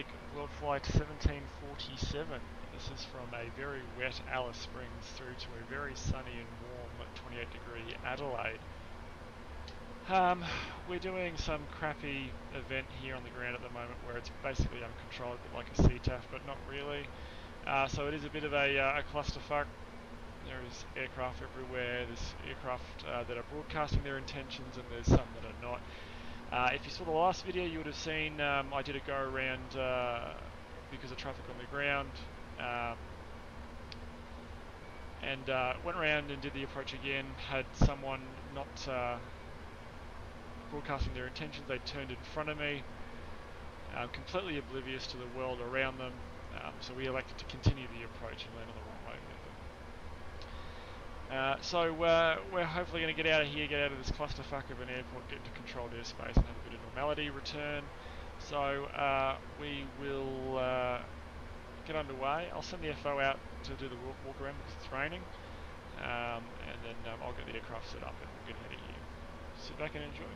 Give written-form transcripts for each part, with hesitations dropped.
Saitek Worldflight 1747. This is from a very wet Alice Springs through to a very sunny and warm 28 degree Adelaide. We're doing some crappy event here on the ground at the moment where it's basically uncontrolled, a bit like a CTAF, but not really. So it is a bit of a clusterfuck. There is aircraft everywhere. There's aircraft that are broadcasting their intentions, and there's some that are not. If you saw the last video, you would have seen I did a go around because of traffic on the ground, and went around and did the approach again. Had someone not broadcasting their intentions. They turned in front of me, completely oblivious to the world around them. So we elected to continue the approach and land on the runway with them. So we're hopefully going to get out of here, get out of this clusterfuck of an airport, get into controlled airspace and have a bit of normality return. So we will get underway. I'll send the FO out to do the walk around because it's raining, and then I'll get the aircraft set up and we'll get out of here. Sit back and enjoy.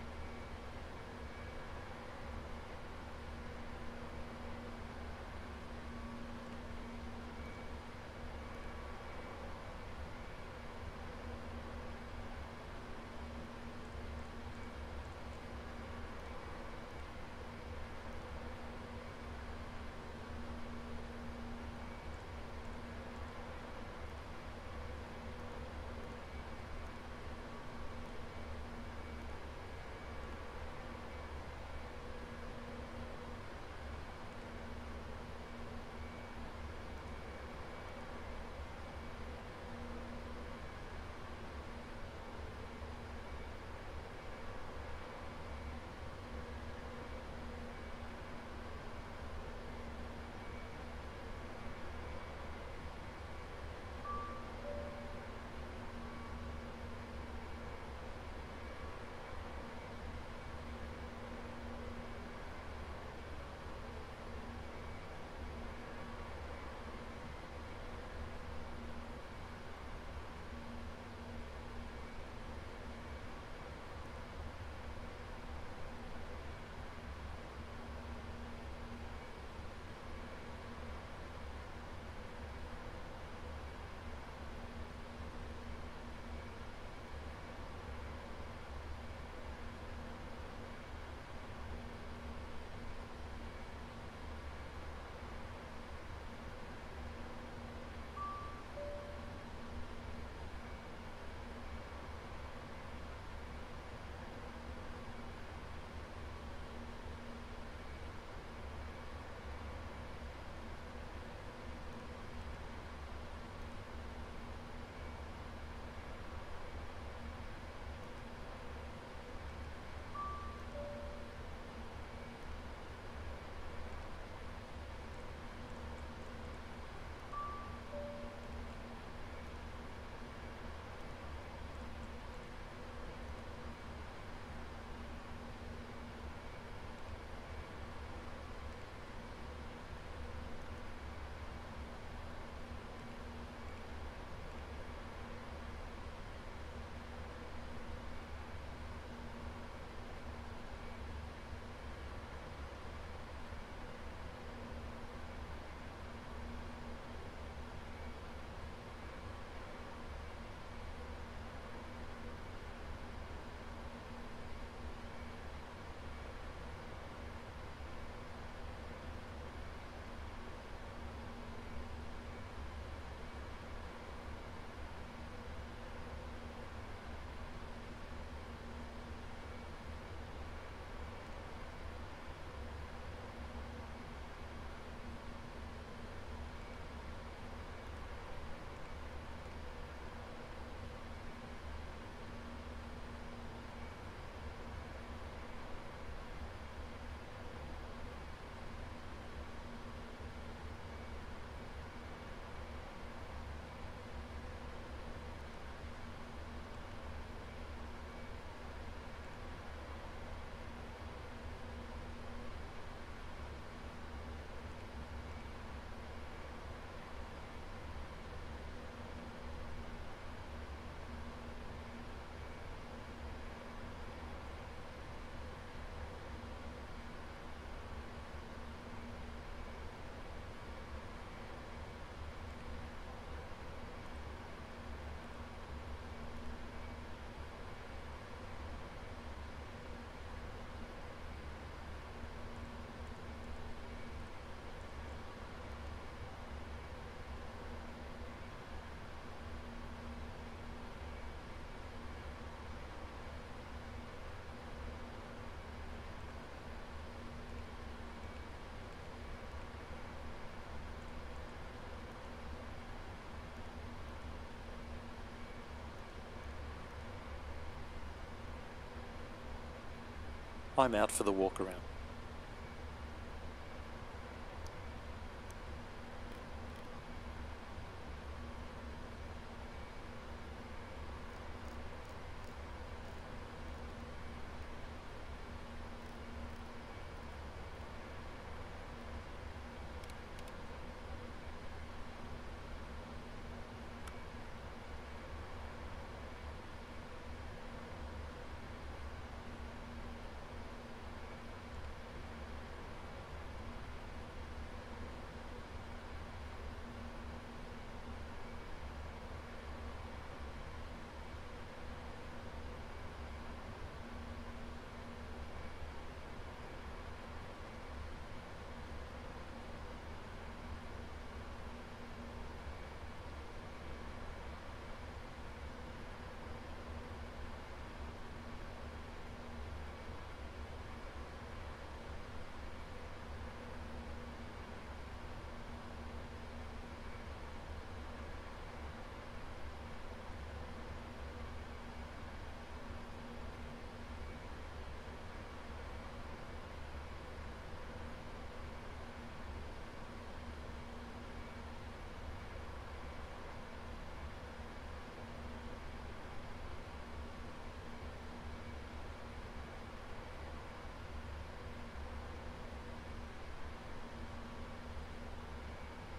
I'm out for the walk around.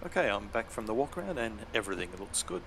Okay, I'm back from the walk around and everything looks good.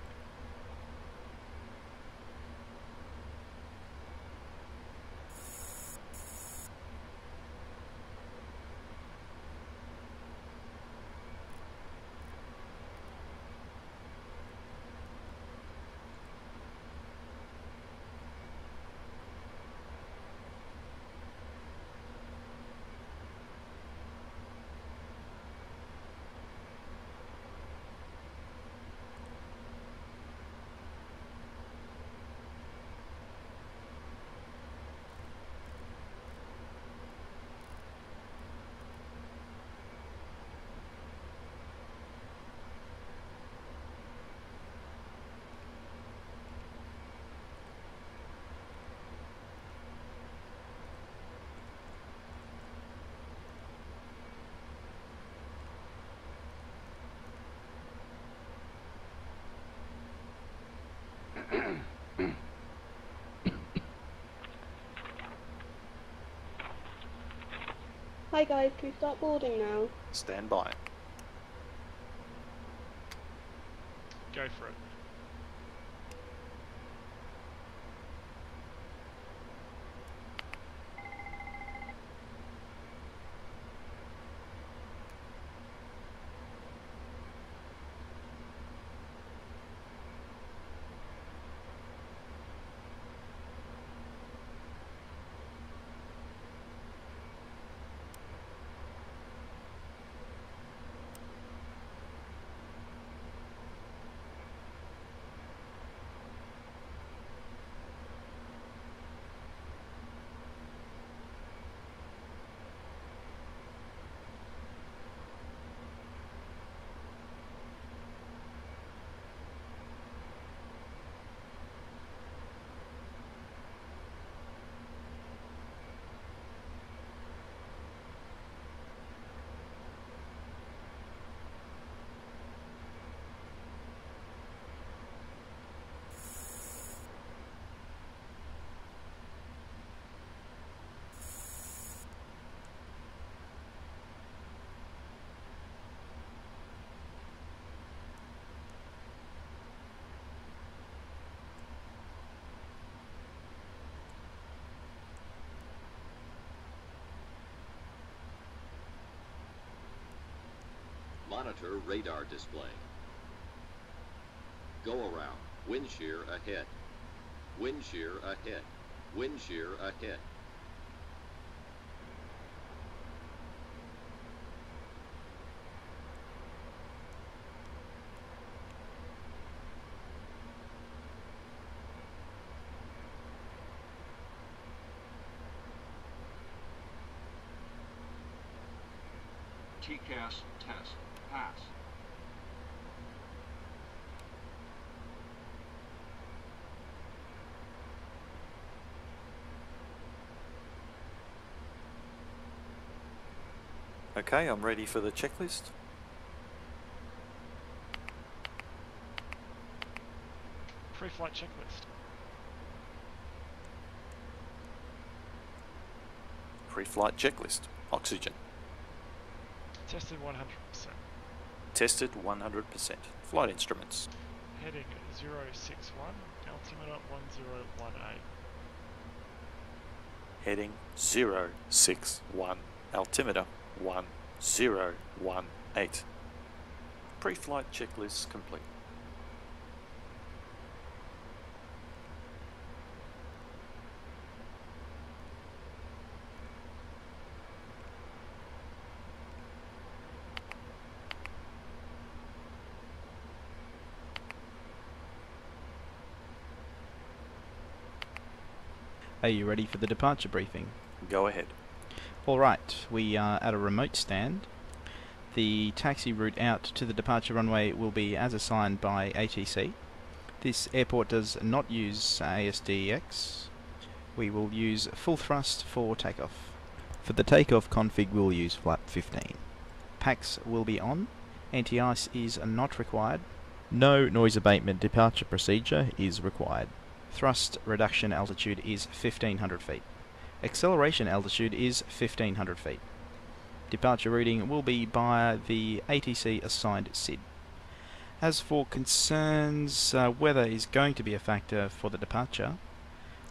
Hi guys, can we start boarding now? Stand by. Go for it. Monitor radar display. Go around. Wind shear ahead. Wind shear ahead. Wind shear ahead. TCAS test. Pass. Okay, I'm ready for the checklist. Pre-flight checklist. Pre-flight checklist. Oxygen. Tested 100%. Tested 100%. Flight instruments. Heading 061, altimeter 1018. Heading 061. Altimeter 1018. Pre-flight checklist complete. Are you ready for the departure briefing? Go ahead. Alright, we are at a remote stand. The taxi route out to the departure runway will be as assigned by ATC. This airport does not use ASDX. We will use full thrust for takeoff. For the takeoff config we'll use flap 15. PAX will be on. Anti-ice is not required. No noise abatement departure procedure is required. Thrust reduction altitude is 1500 feet. Acceleration altitude is 1500 feet. Departure routing will be by the ATC assigned SID. As for concerns, weather is going to be a factor for the departure.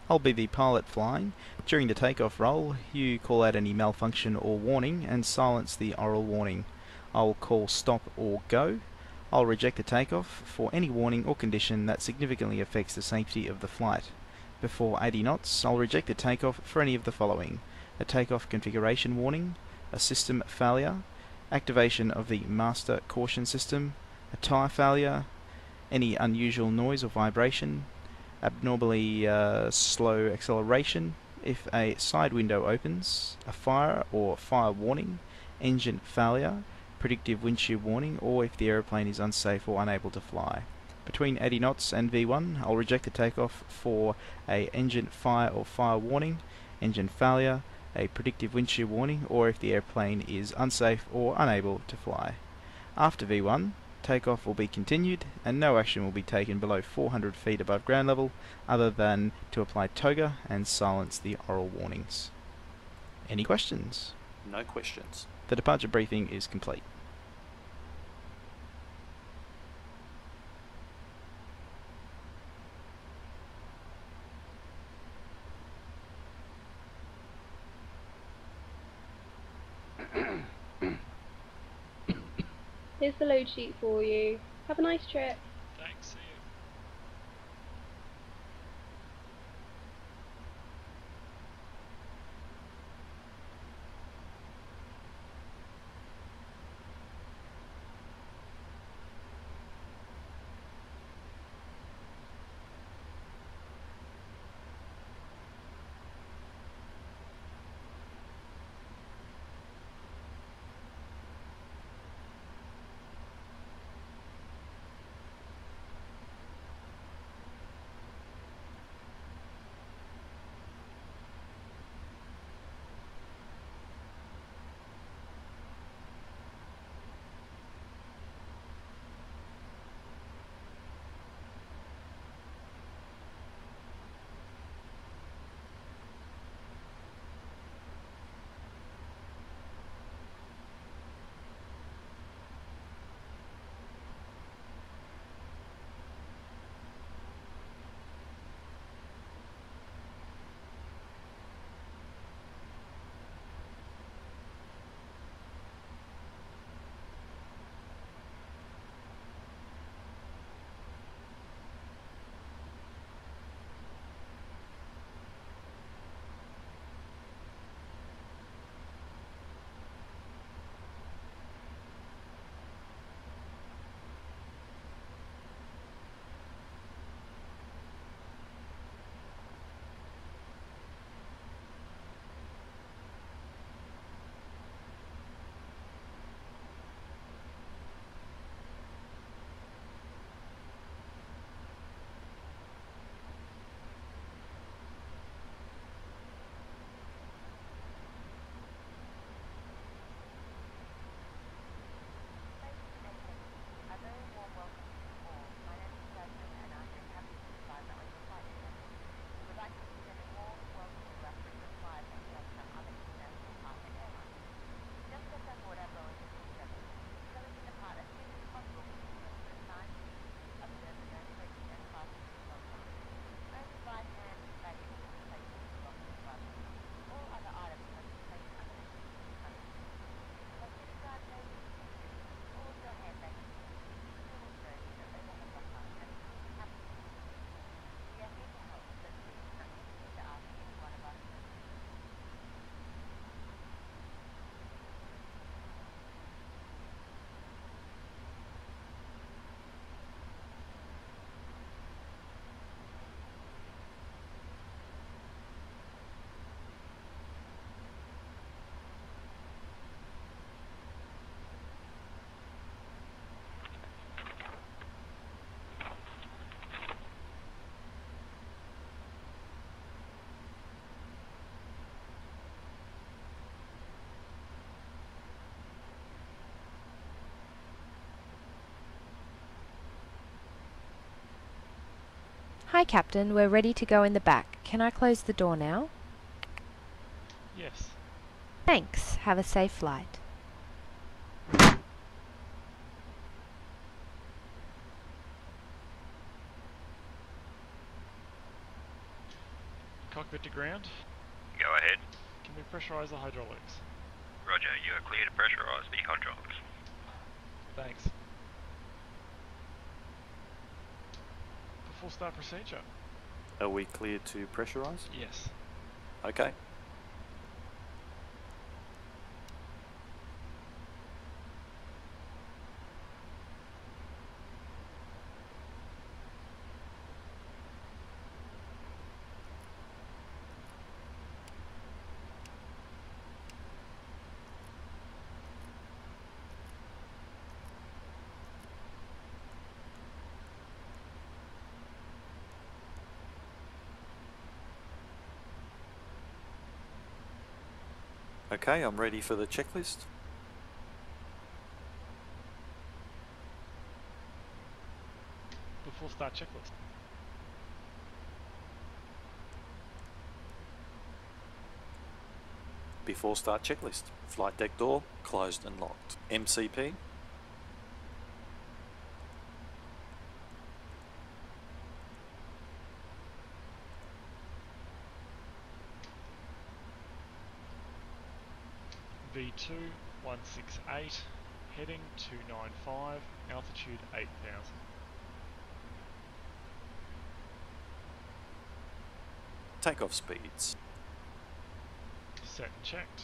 I'll be the pilot flying. During the takeoff roll, you call out any malfunction or warning and silence the oral warning. I'll call stop or go. I'll reject the takeoff for any warning or condition that significantly affects the safety of the flight. Before 80 knots, I'll reject the takeoff for any of the following: a takeoff configuration warning, a system failure, activation of the master caution system, a tyre failure, any unusual noise or vibration, abnormally slow acceleration, if a side window opens, a fire or fire warning, engine failure, predictive wind shear warning, or if the aeroplane is unsafe or unable to fly. Between 80 knots and V1, I'll reject the takeoff for a engine fire or fire warning, engine failure, a predictive wind shear warning, or if the airplane is unsafe or unable to fly. After V1, takeoff will be continued and no action will be taken below 400 feet above ground level other than to apply toga and silence the oral warnings. Any questions? No questions. The departure briefing is complete. Here's the load sheet for you. Have a nice trip. Thanks, see you. Hi Captain, we're ready to go in the back. Can I close the door now? Yes. Thanks. Have a safe flight. Cockpit to ground. Go ahead. Can we pressurize the hydraulics? Roger, you are clear to pressurise the hydraulics. Thanks. Before start procedure. Are we clear to pressurise? Yes. Okay. Okay, I'm ready for the checklist. Before start checklist. Before start checklist. Flight deck door closed and locked. MCP. V2 168, heading 295, altitude 8,000. Takeoff speeds. Set and checked.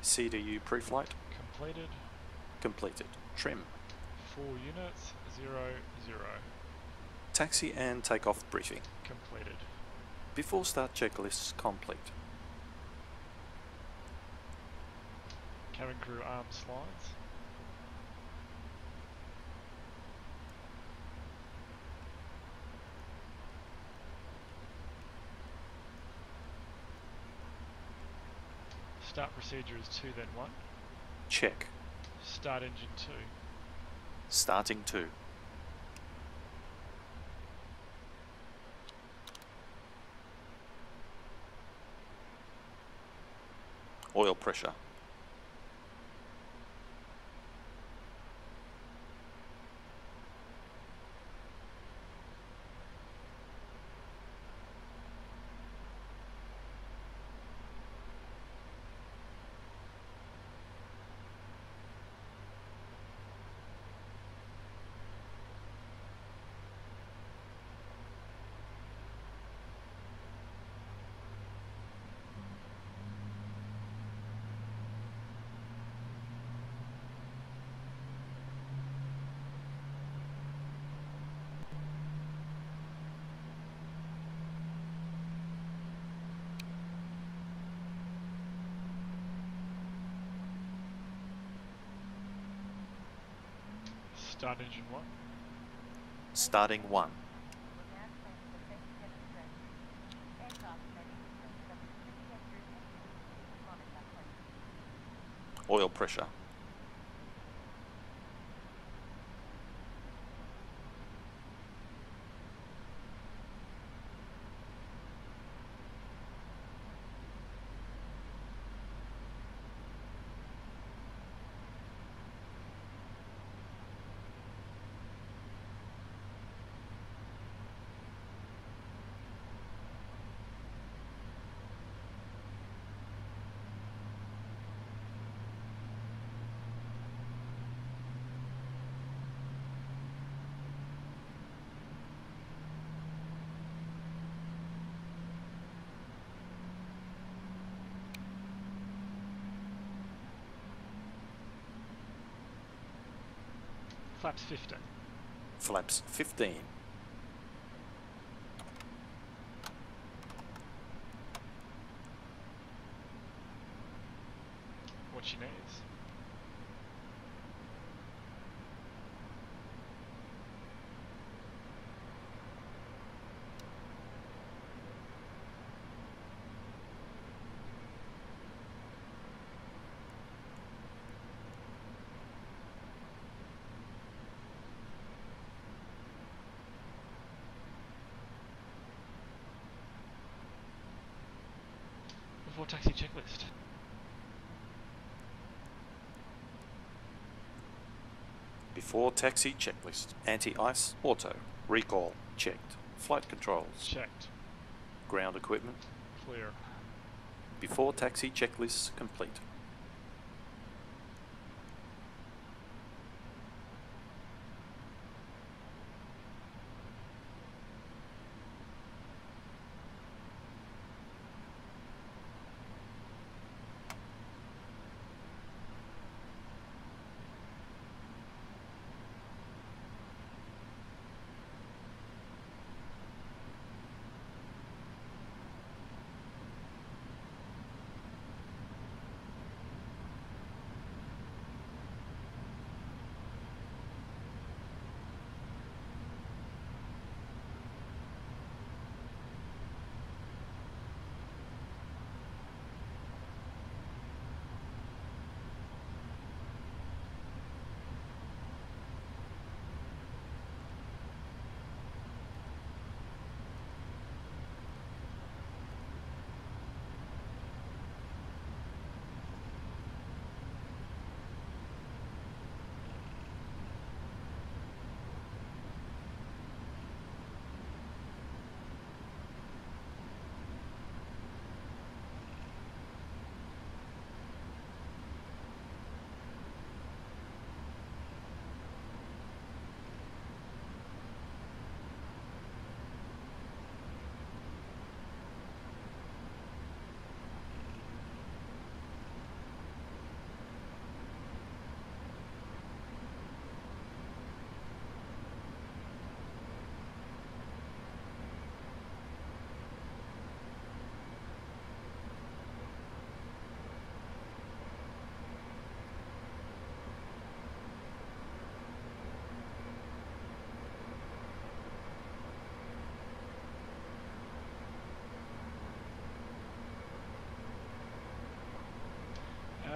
CDU pre-flight Completed. completed. Trim. 4 units, 0, 0. Taxi and takeoff briefing. Completed. Before start checklists complete. Cabin crew arm slides. Start procedure is 2 then 1. Check. Start engine 2. Starting 2. Oil pressure. Start engine 1. Starting 1. Oil pressure. Flaps 15. Flaps 15. What she needs. before taxi checklist. Before taxi checklist. Anti-ice, auto. Recall, checked. Flight controls, Checked. ground equipment. Clear. Before taxi checklist complete.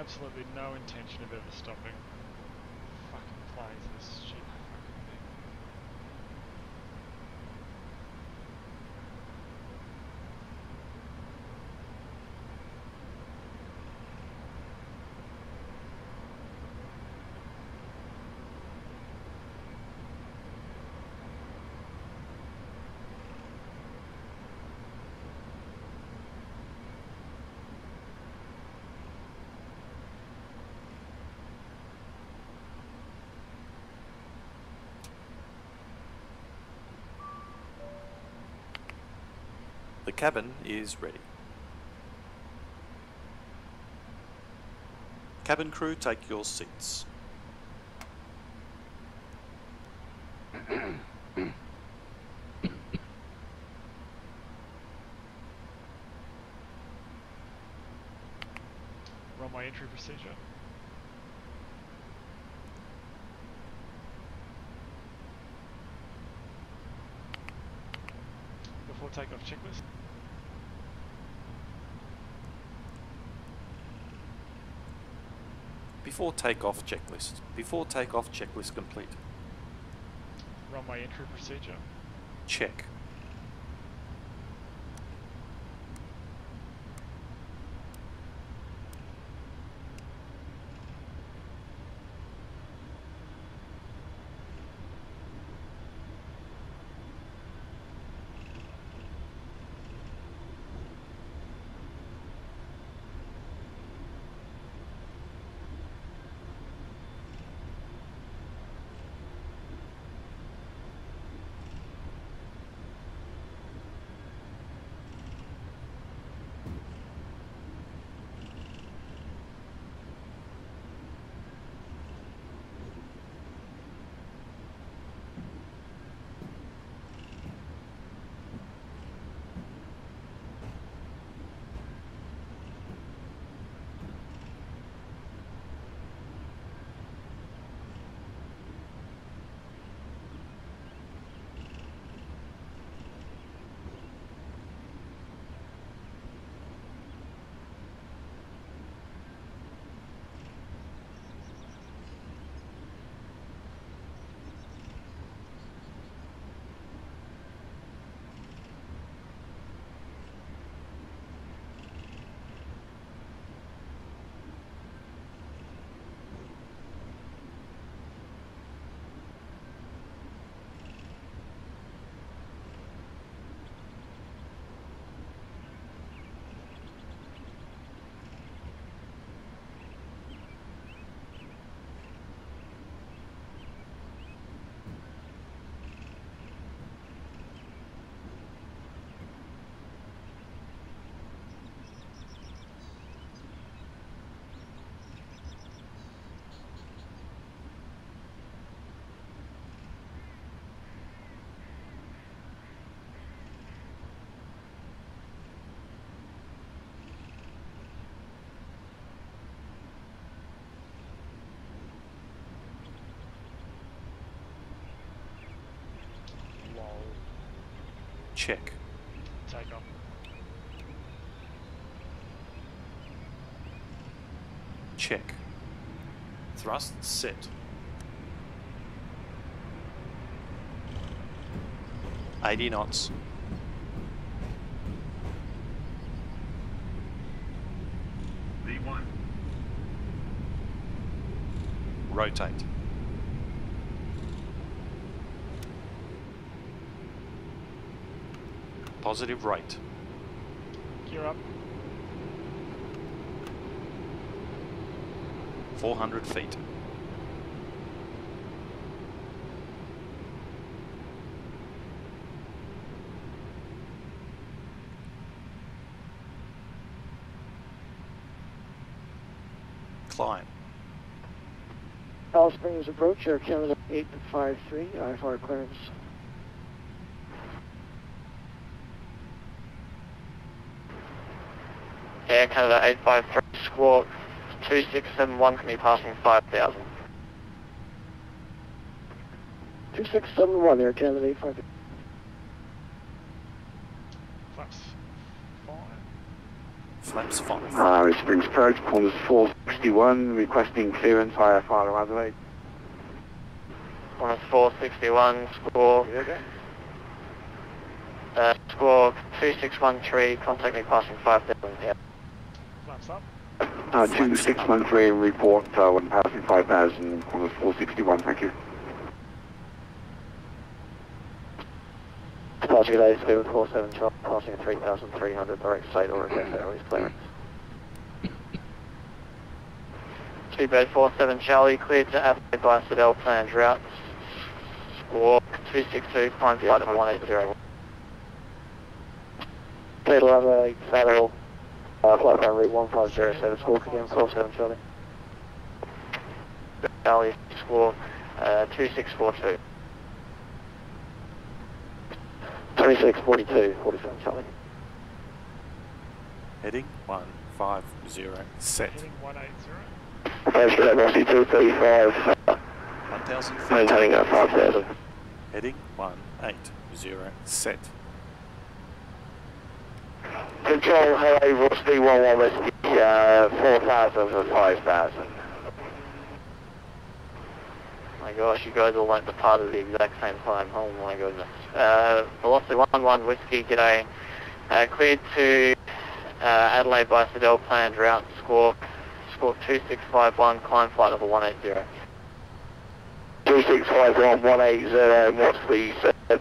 Absolutely no intention of ever stopping. Fucking planes, this stupid fucking thing. The cabin is ready. Cabin crew, take your seats. Runway entry procedure. Before takeoff checklist. Before takeoff checklist. Before takeoff checklist complete. Runway entry procedure. Check. Check. Take off. Check. Thrust set. 80 knots. V1. Rotate. Positive rate. Gear up. 400 feet. Climb. Alice Springs approach, Air Canada 853, IFR clearance. Air Canada 853, squawk 2671, can be passing 5,000. 2671, Air Canada 853. Flaps 5. Flaps 5. Alice Springs approach, Qantas 461, requesting clearance IFR Adelaide. Qantas 461, squawk, Okay. squawk 2613, contact me passing 5,000, yeah. Flaps up. 2613, report when passing 5,000, Qantas 461, thank you. Departure today, 747 Charlie, passing 3,300, direct state or request airways clearance. 2-bed 47 Charlie, cleared to Adelaide by Sedell, planned route. Squawk 262, climb flight of 180. Clear to Adelaide, Saddle, flight plan route 1507, squawk again, 47 Charlie. Charlie, squawk 2642. 2642, 47 Charlie. Heading 150. Set. Heading 180. Thanks for that, Rossi 235, 1000 feet. maintaining at 5,000. Heading 180. Set. Control, hello, Rossi 11 Whiskey, 4,000 for 5,000. My gosh, you guys all went departed at the exact same time. Oh my goodness. Velocity 11 Whiskey, g'day. Cleared to Adelaide by Sedell, planned route, squawk 2651, climb flight level 180. 2651, 180, what's the set?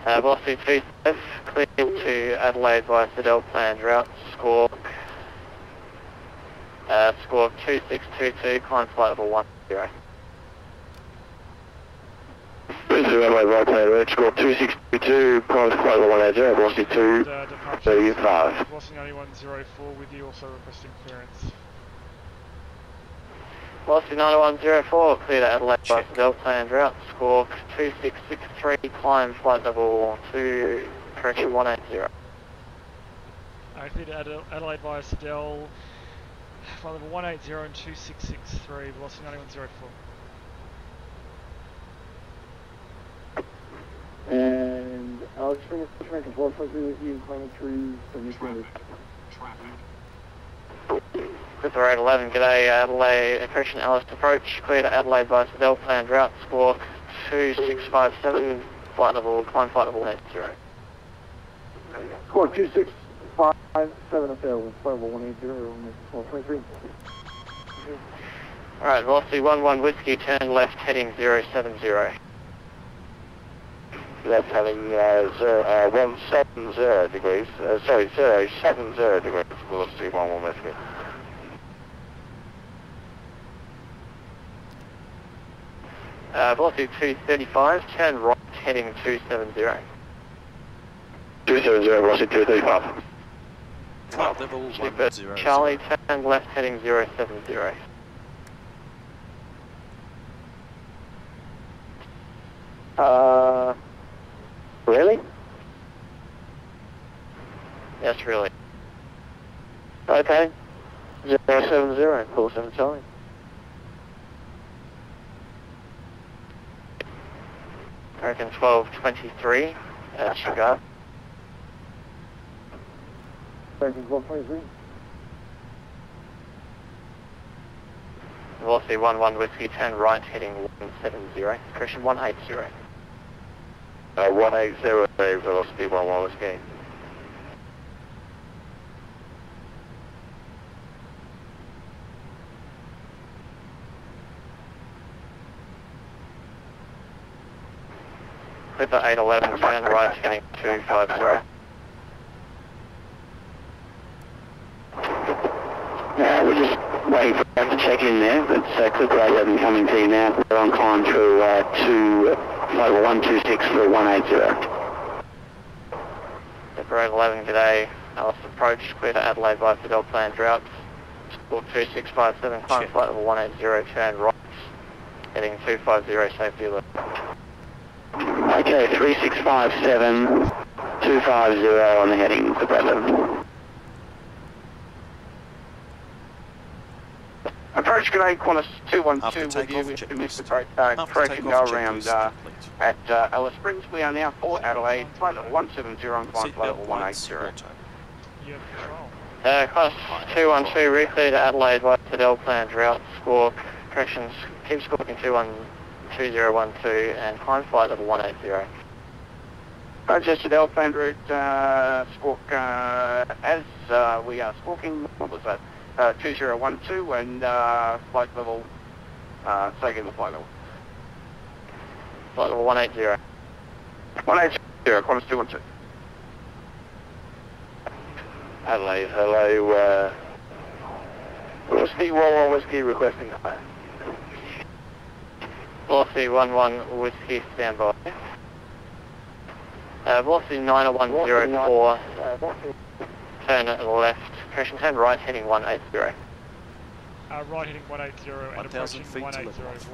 Velocity 25, cleared to Adelaide by Sedell, planned route, squawk 2622, climb flight level 10. Adelaide by planned route, score 2622, climb flight level 180, velocity Departure 235. Velocity 9104 with you, also requesting clearance. Velocity 9104, clear to Adelaide by Sedell, planned route, squawk 2663, climb flight level 2, correction 180. Clear to Adelaide via Sedell, flight level 180 and 2663, velocity 9104. And I'll just bring a pushback and forward quickly with you, climbing through from this window. Clipper 811, g'day, Adelaide, correction Alice approach, clear to Adelaide by Sedell, planned route, squawk 2657, climb flight level 180. Score 2657 up there with flight level 180 on 423. Alright, velocity 11 Whiskey, turn left, heading 070. Left heading 170 degrees, 70 degrees, velocity 11 Whiskey. Velocity 235, turn right, heading 270. 270, velocity 235. Flight level 100. Charlie, turn left, heading 070. Really? Yes, really. Okay. 070, call 7 Charlie. American 1223, Chicago. American 1223. Velocity 11 Whiskey, turn right, heading 170, correction 180. 180, velocity 11 Whiskey. Clipper 811, turn right, heading 250. We're just waiting for them to check in there. It's Clipper 811 coming to you now. We're on climb through to level 126 for 180. Clipper 811, g'day. Alice approach, clear to Adelaide by Fidel planned route. Score 2657, climb flight level 180, turn right, heading 250, safety alert. Okay, 3657, 250 on the heading, Clipper 811. Approach g'day, Qantas 212 with you with Mr. Approach go around at Alice Springs. We are now for Adelaide, flight level 170 and climb flight level 180. You have control. Qantas 212, re-clear to Adelaide by Fidel planned route. Score, corrections, keep scoring 2012 and climb flight level 180. Roger, Fidel planned route, squawk as we are squawking, what was that? 2012 and flight level, taking the flight level. Flight level 180. 180, Qantas 212. Adelaide, hello, Whiskey 11 Whiskey requesting high. Velocity 11 Whiskey, stand by. Velocity 90104, turn left, correction, turn right, heading 180. Right heading 180 and 1,000 approaching feet to 180, left.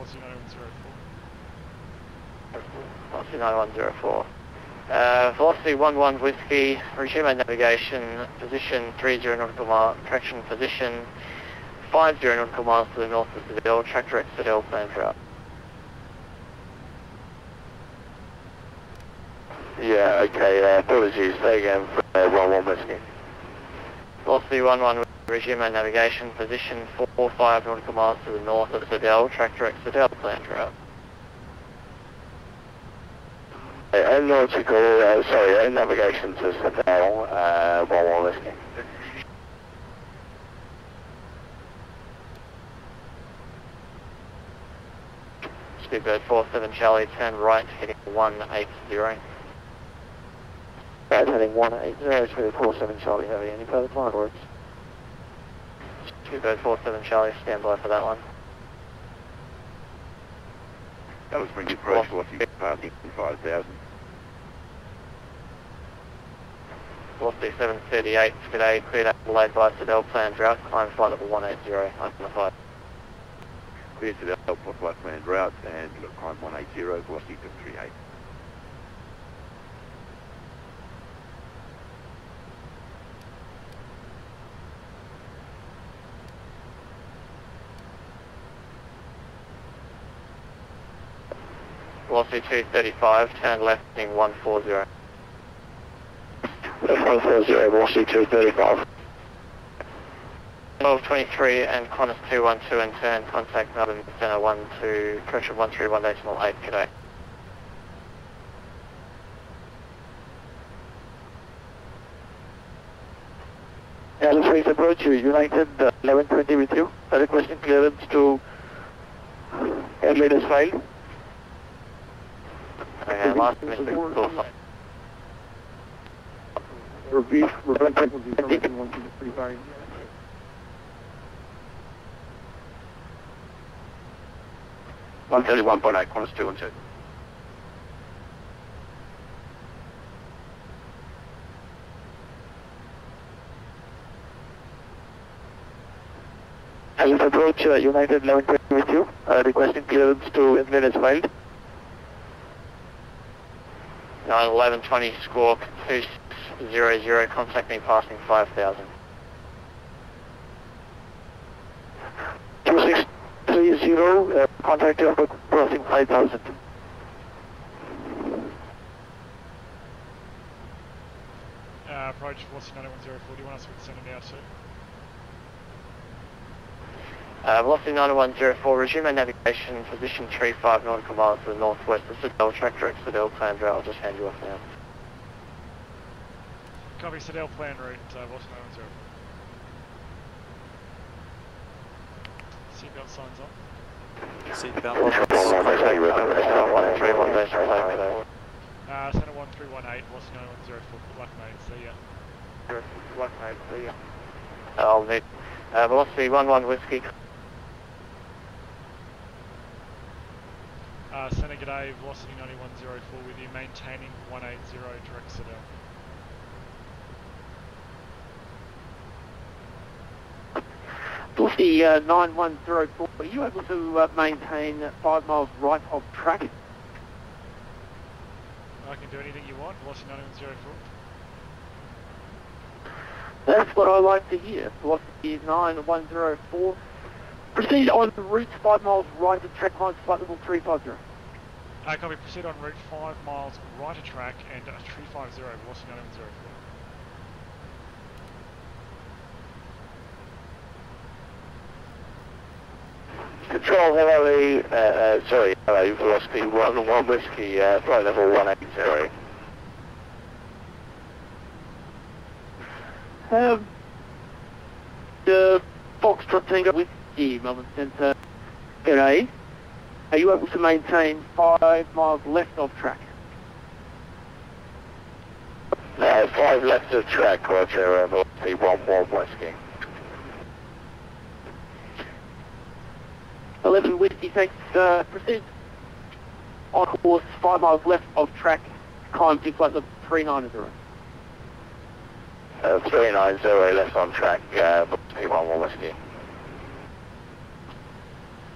velocity 9104. Velocity 9104. Velocity 11 Whiskey, resume navigation, position 30 nautical mile, correction, position 50 nautical miles to the north of Seville, track direct Seville, planned route. Yeah, okay, apologies, say again for 11 Whiskey. Velocity 11, resume navigation, position 45 nautical miles to the north of Sedell, track direct Sedell, planned route. And nautical, sorry, navigation to Sedell, 11 Whiskey. Speedbird 47 Charlie, turn right, heading 180. Right, heading 180, Speedbird 47 Charlie, have any further flight works? Speedbird 47 Charlie, stand by for that one. That was when you approached Velocity passing 5,000. Velocity 738, today cleared Adelaide by Sedell, planned route, climb flight level 180, identified. Clear to the Alpha flight planned route and climb 180, velocity 738. Velocity 235, turn left, heading 140. 140, velocity 235. 1223 and Qantas 212 and turn, contact Melbourne Centre 12, correction 131.8 today. Alice Race approach, United 1120 with you. Requesting clearance to Adelaide as filed. Okay, last minute, cool. Repeat, 131.8, Qantas 212. Alice approach, United 1120 with you. Requesting clearance to Adelaide as filed. 1120 squawk 2600, contact me passing 5000. 2630, contact you upper crossing 5000. approach velocity 91004. Do you want us to send it out too? Velocity 91004, resume our navigation, position 35 nautical miles to the northwest of Sedell, track direct Sedell, planned route. I'll just hand you off now. Copy, Sedell, plan route, velocity 91004. Seatbelt signs on. Seatbelt Center 1318, velocity 91004. Good luck, mate. See ya. Good luck, mate. See ya. I'll need velocity 11 whiskey. Center, g'day, velocity 9104 with you, maintaining 180 direct Sedell. Velocity 9104, are you able to maintain 5 miles right of track? I can do anything you want, velocity 9104. That's what I like to hear. Velocity 9104. Proceed on the route 5 miles right of track, climb flight level 350. Copy, proceed on route 5 miles right of track and 350, velocity 9104. Control, hello, hello, velocity 11 whiskey, flight level 180. The Foxtrot Tango Whiskey, Melbourne Centre. G'day. Are you able to maintain 5 miles left of track? 5 left of track, roger, velocity 11 whiskey. 11 Whiskey, thanks. Proceed on course 5 miles left of track, climb to flight level 390. 390 left on track, velocity 11 whiskey.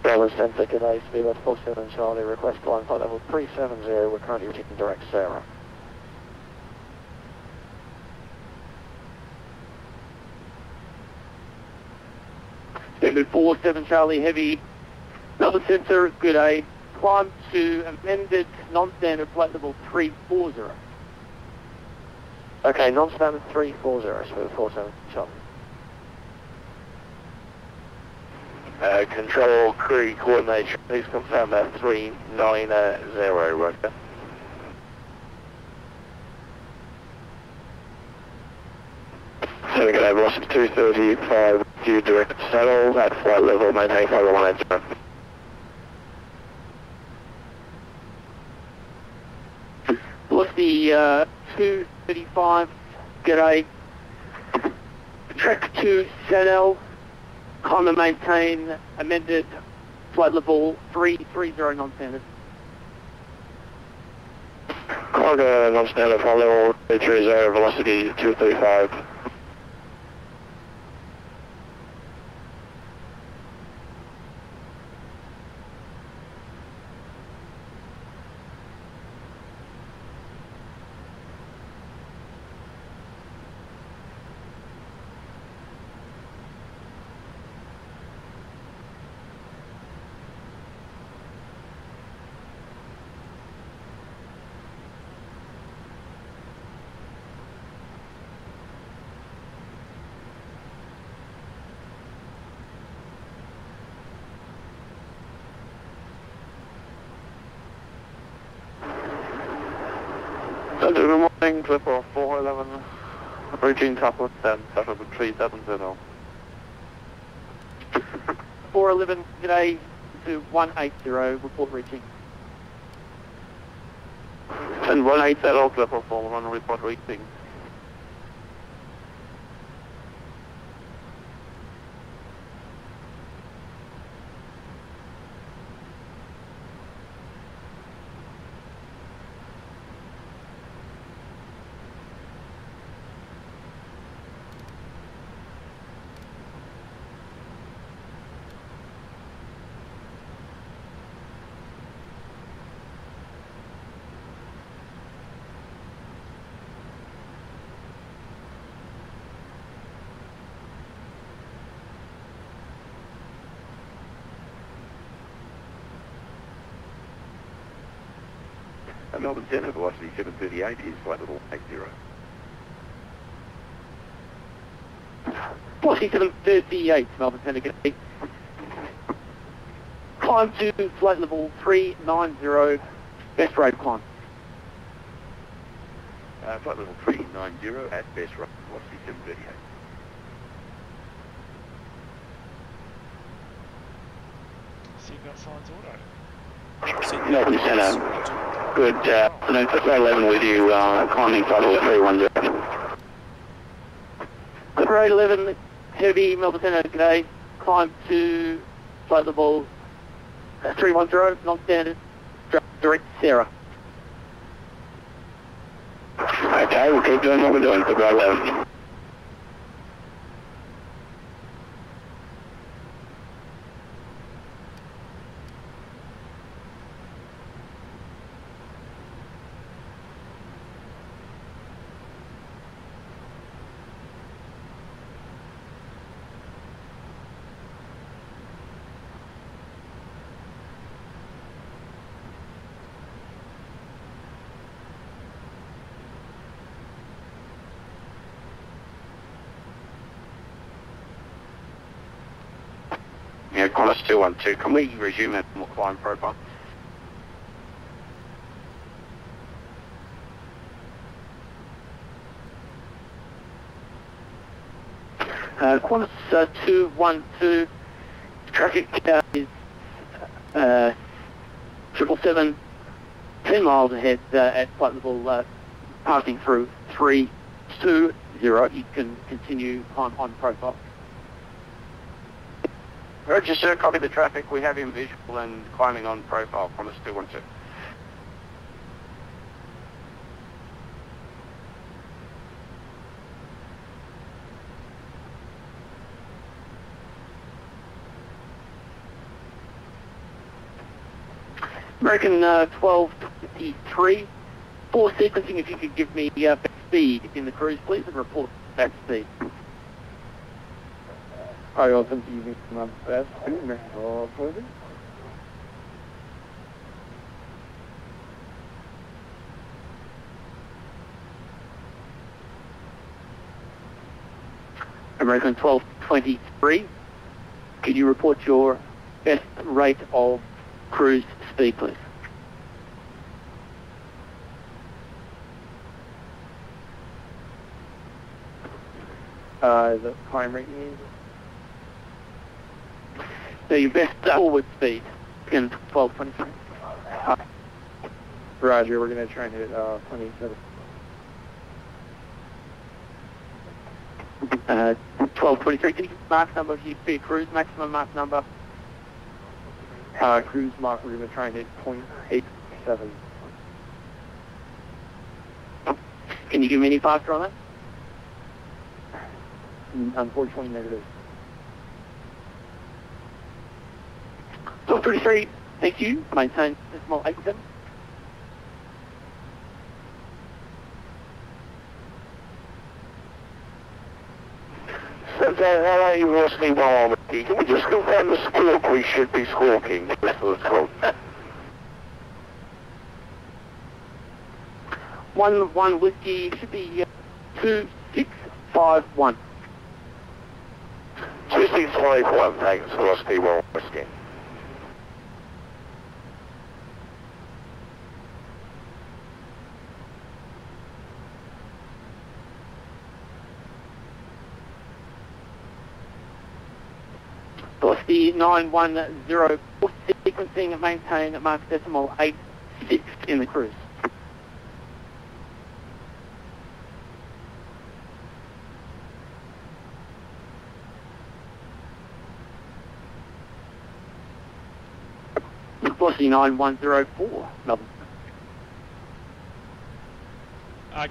Melbourne Centre, g'day, Speedbus 47 Charlie, request climb flight level 370, we're currently reaching direct Sarah. Standard 47 Charlie Heavy, Melbourne Centre, good day. Climb to amended non-standard flight level 340. Okay, non-standard 340, Speedbus 47 Charlie. Control crew coordination, please confirm that 390, roger. So we're going to have velocity 235, due direct settle at flight level, maintain flight level 180. Velocity 235, g'day. Track to Sedell, climb and maintain amended flight level 330 non-standard. Cargo non-standard flight level 330, velocity 235. Good morning, Clipper 411, approaching Tapwood 10, Tapwood 370. 411, g'day, to 180, report reaching. And 180, Clipper 411, report reaching. Melbourne Centre, velocity 738 is flight level 80. 4738, Melbourne Centre, good day. Climb to flight level 390, best rate climb. Flight level 390 at best rate, velocity 738. Seatbelt signs auto. Melbourne Centre, good afternoon, Flight 11 with you, climbing flight level 310. Flight 11, heavy, Melbourne Centre, good day. Climb to flight level 310, non-standard, direct Sarah. Okay, we'll keep doing what we're doing for Flight 11. Yeah, Qantas 212, can we resume that climb profile? Qantas 212, traffic is 777, 10 miles ahead at flight level, passing through 320, you can continue on profile. Register, copy the traffic, we have him visual and climbing on profile, Qantas 212. American 1223, for sequencing, if you could give me back speed in the cruise, please, and report back speed. I open to using my best or further. American 1223, can you report your best rate of cruise speed, please? The climb rate means? So your best forward speed in 1223. Roger, we're going to try and hit 27. 1223, can you give Mark number of your cruise maximum Mark number? Cruise Mark, we're going to try and hit 0.87. Can you give me any faster on that? Unfortunately, negative. 1223, thank you. Maintain decimal 87. Hello, you lost me while I'm here. Can we just confirm the squawk we should be squawking? That's what it's called. 1 whiskey should be 2651. 2651, thanks. Velocity 1 whiskey. Velocity 910, sequencing and maintain at mark decimal 86 in the cruise. Velocity 9104, Melbourne.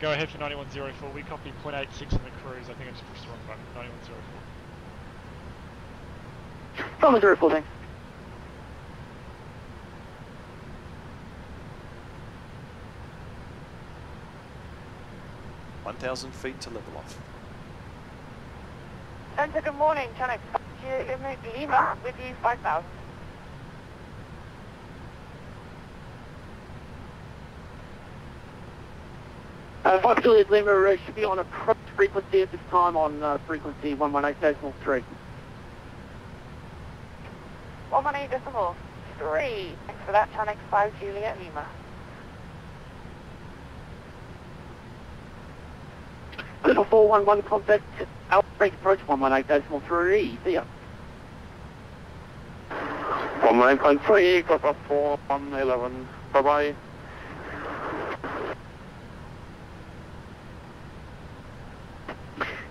Go ahead for 9104. We copy 0.86 in the cruise. I think I just pushed the wrong button. 9104. 9104, thanks. $1,000 feet to level off. Santa, good morning. Channel Lima with you 5,000. Fox Juliet Lima should be on approach frequency at this time on frequency 118.3. 118.3. Thanks for that, Tanix 5 Juliet Lima. Little 411 contact, Alpha approach 118.3. See ya. 118.3, got up 4111. Bye-bye.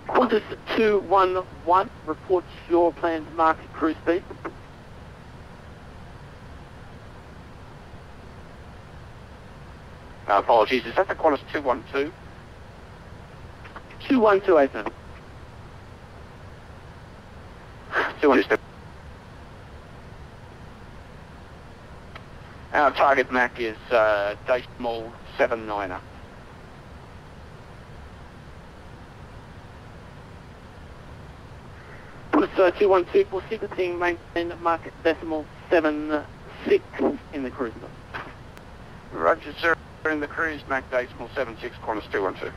Qantas 211 reports your planned market cruise speed. Apologies, is that the Qantas 212? 212, Ethan. 212. Our target Mac is decimal 79er. Qantas 212 for sequencing, maintain market decimal 76 in the cruise. Roger, sir. In the cruise, Mac decimal 76, Qantas 212.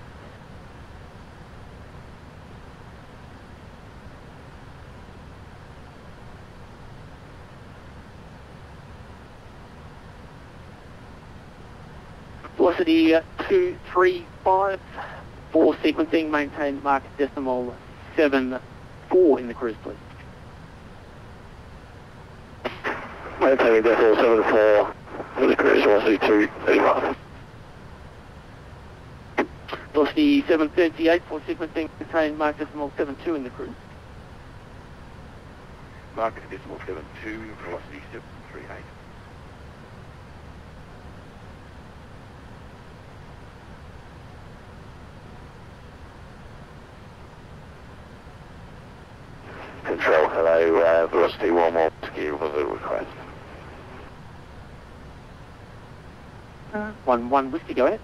Velocity 235 for sequencing, maintain market decimal 74 in the cruise, please. Maintaining decimal 74 in the cruise, velocity 235. Velocity 738 for sequencing, maintain market decimal 72 in the cruise. Market decimal 72, velocity 738. Control, hello, velocity 11 ski with a request. 11 whiskey, go ahead.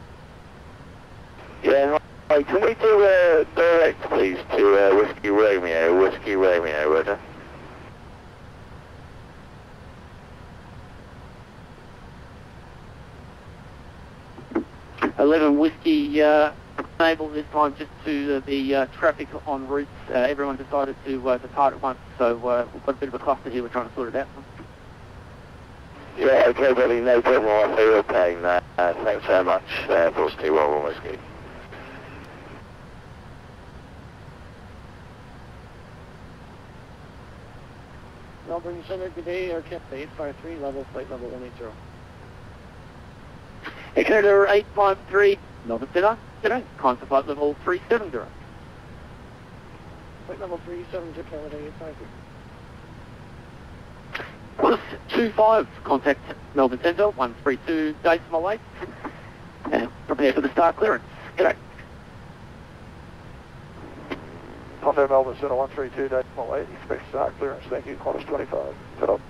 Yeah, right, can we do direct please to Whiskey Romeo, Roger. 11 whiskey, enable this time just to the traffic en route. Everyone decided to depart at once, so we've got a bit of a cluster here, we're trying to sort it out. Yeah, okay, buddy, no problem, I feel okay. Thanks so much, velocity 11 whiskey. Melbourne Center, good day, aircraft 853, level, flight level 180. Air Canada 853, Melbourne Center, today, concept flight level 370. Flight level 370, Canada 853. Qantas 25, contact Melbourne Center, 132.8, and prepare for the start clearance. G'day. Contact Melbourne Center 132.8, expect start clearance, thank you, Qantas 25. Set up.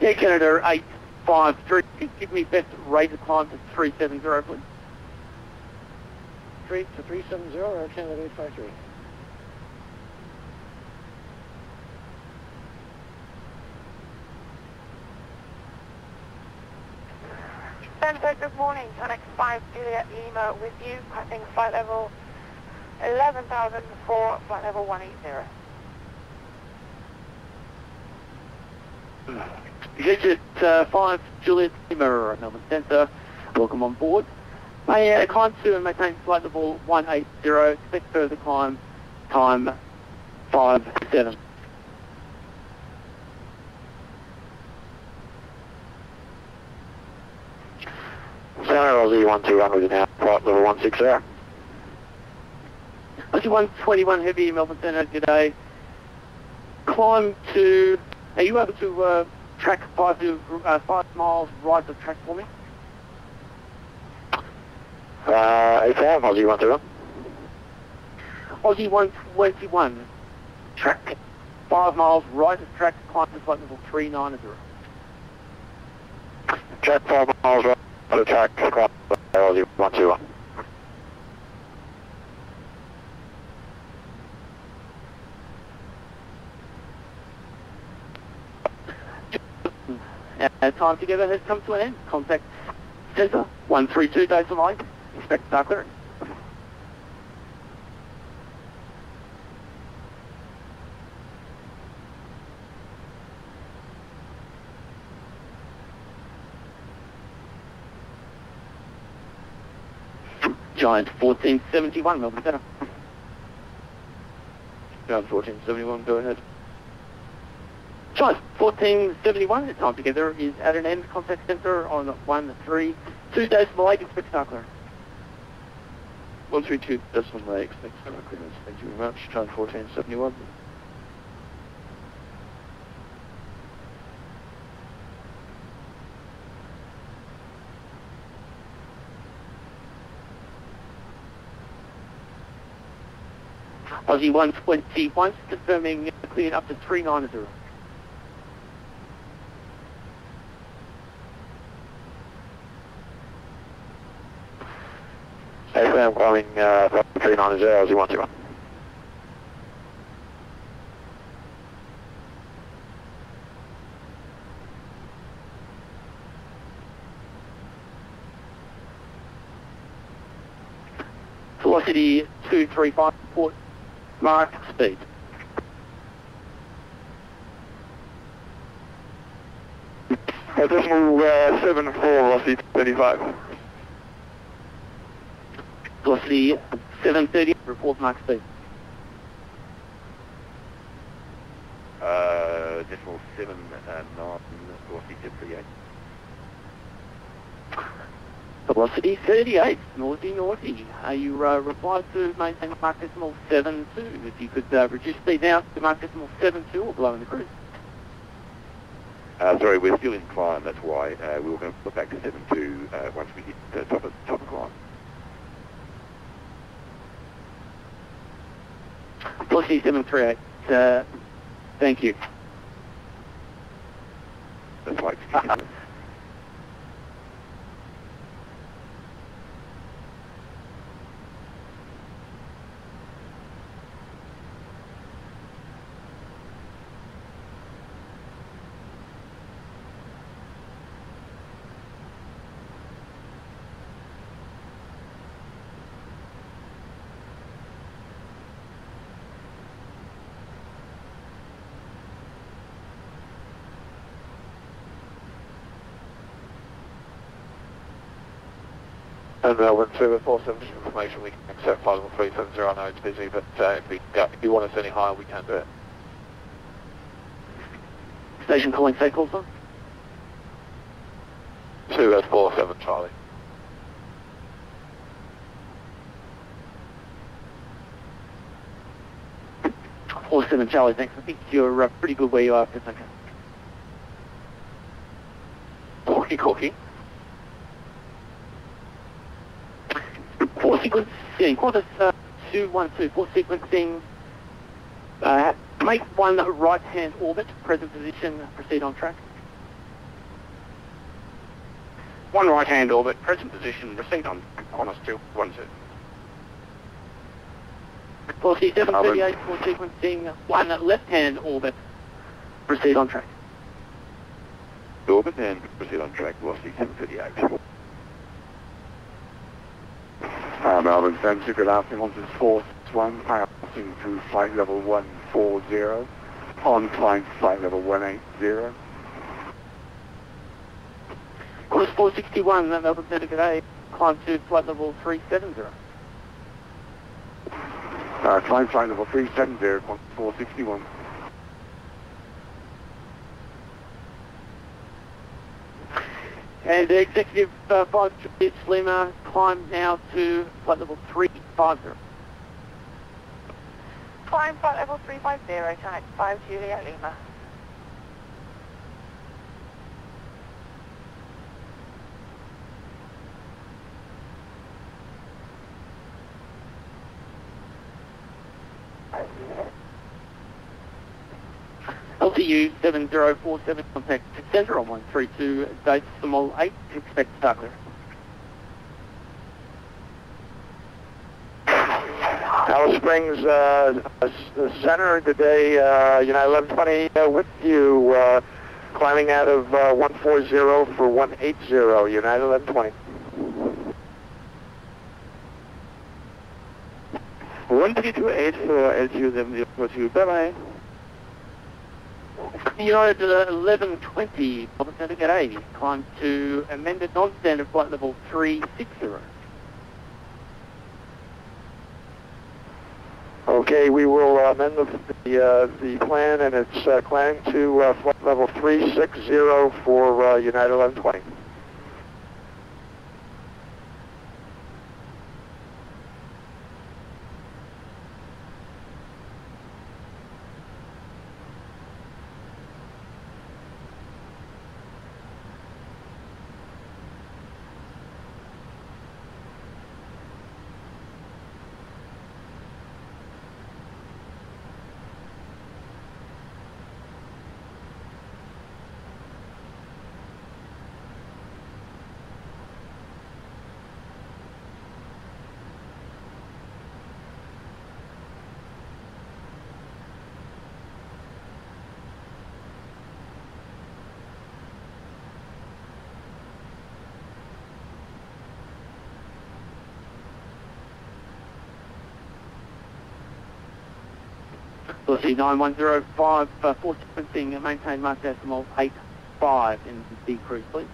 Air Canada 853, give me best rate of climb to 370, please. Straight to 370, Air Canada 853. Center, good morning, Tanix 5 Juliet Lima with you, passing flight level 11,000 for flight level 180. Digit 5 Juliet Lima, Melbourne Center, welcome on board. May climb to and maintain flight level 180, expect further climb time 57. Center Aussie 1200 now, flight level 160. Aussie 121 Heavy, Melbourne Center, g'day. Climb to, are you able to track 5 miles right of track for me? AFAM, Aussie 121. Aussie 121, track 5 miles right of track, climb to flight level 390. Track 5 miles right of track, climb Aussie 121. Time together has come to an end. Contact Cesar 132 days of light. Expect start clearing. Giant 1471, Melbourne Centre. Giant 1471, go ahead. Giant 1471, the time together is at an end. Contact Centre on 132 days of light. Expect start clearing. 132 decimal ray, expect start clearance. Thank you very much. Giant 1471. Aussie 121, confirming cleared up to 390. AFAM climbing 390, Aussie 121. Velocity 235, port mark, speed. Decimal 74, velocity 35. Velocity 730, report mark speed. Decimal 79, velocity 38. Velocity 38, naughty. You required to maintain mark decimal 72. If you could reduce speed now to mark decimal 72 or below in the cruise. Sorry, we're still in climb, that's why we were going to put back to 72 once we hit the top of climb. Velocity 738, thank you. That's like And Melbourne 247 information, we can accept flight level 370. I know it's busy, but if you want us any higher, we can do it. Station calling state call sign. 247 Charlie. 47 Charlie, thanks. I think you're pretty good where you are. It's okay. Cookie. Four sequencing, Qantas 212, four sequencing, make one right-hand orbit, present position, proceed on track. One right-hand orbit, present position, proceed on Qantas 212. 4738, four sequencing, one left-hand orbit, proceed on track. orbit and proceed on track, velocity 738. Melbourne Centre, good afternoon, this is 461, passing to flight level 140, on climb to flight level 180. Qantas 461, Melbourne Centre, good day, climb to flight level 370. Climb flight level 370, Qantas 461. And executive 5 Lima, climb now to flight level 350. Climb flight level 350, type 5 Juliet Lima. LTU 7047, contact Centre on 132, decimal 8, expect start clear. Alice Springs Center today, United 1120 with you, climbing out of 140 for 180, United 1120. 132.8 for LTU 7042, bye-bye. United 1120, Papa Center, g'day. Climb to amended non-standard flight level 360. Okay, we will amend the plan, and it's climbing to flight level 360 for United 1120. Velocity 9105, for sequencing, maintain mark decimal 85 in the cruise, please.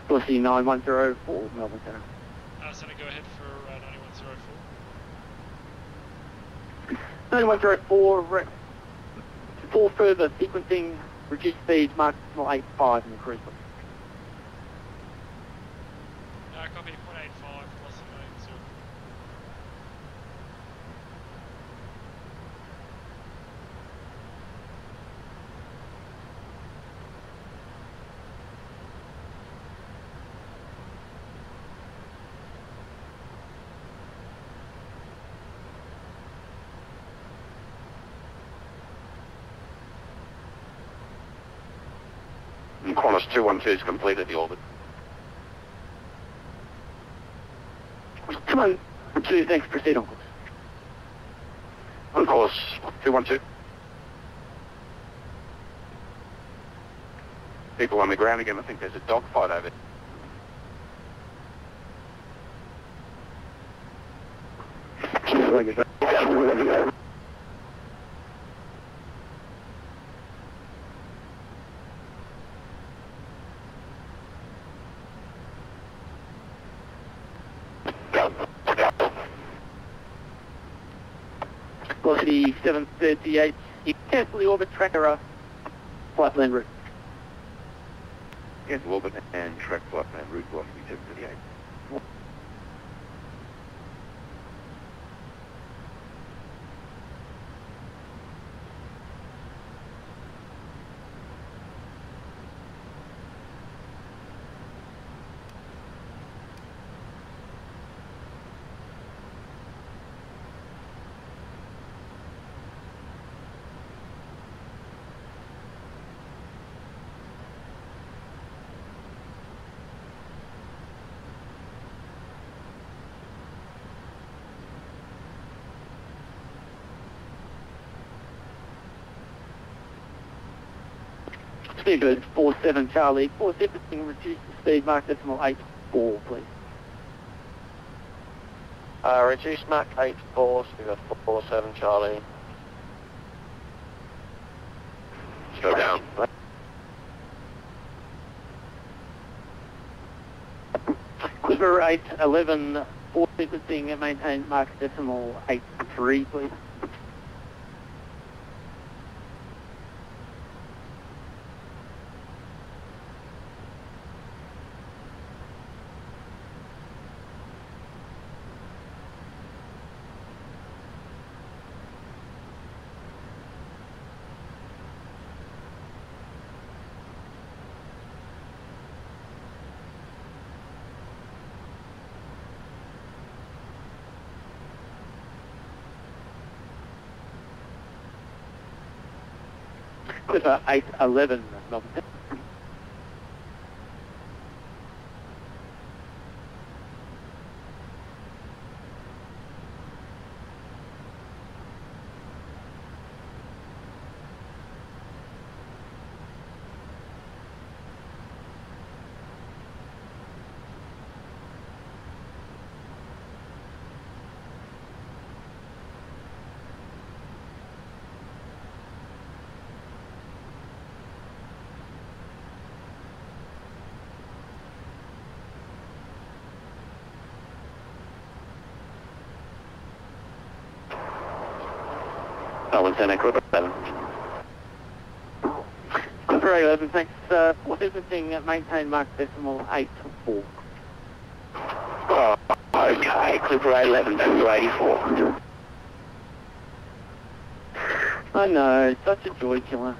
Velocity 9104, Melbourne Centre. Centre, go ahead for 9104. 9104, for further sequencing, reduce speed, mark decimal 85 in the cruise, please. Copy, 0.85, plus a 90. Qantas 212 has completed the orbit. Come on, 2, thanks, proceed on course. On course 212. People on the ground again, I think there's a dogfight over there. Velocity 738, you cancel the orbit tracker, flight plan route. Cancel orbit and track flight plan route, velocity 738. Speedbird 47 Charlie, 47, reduce the speed, mark decimal 84, please. Reduce Mach 84, Speedbird 47 Charlie. Go down. Clipper 811, 4 sequencing and maintain mark decimal 83, please. Clipper 811, Melbourne. Melbourne Center, Clipper 7. Clipper 11, thanks. What is the thing? Maintain mark decimal 84. Oh, okay, Clipper 11, 284. I know, it's such a joy killer.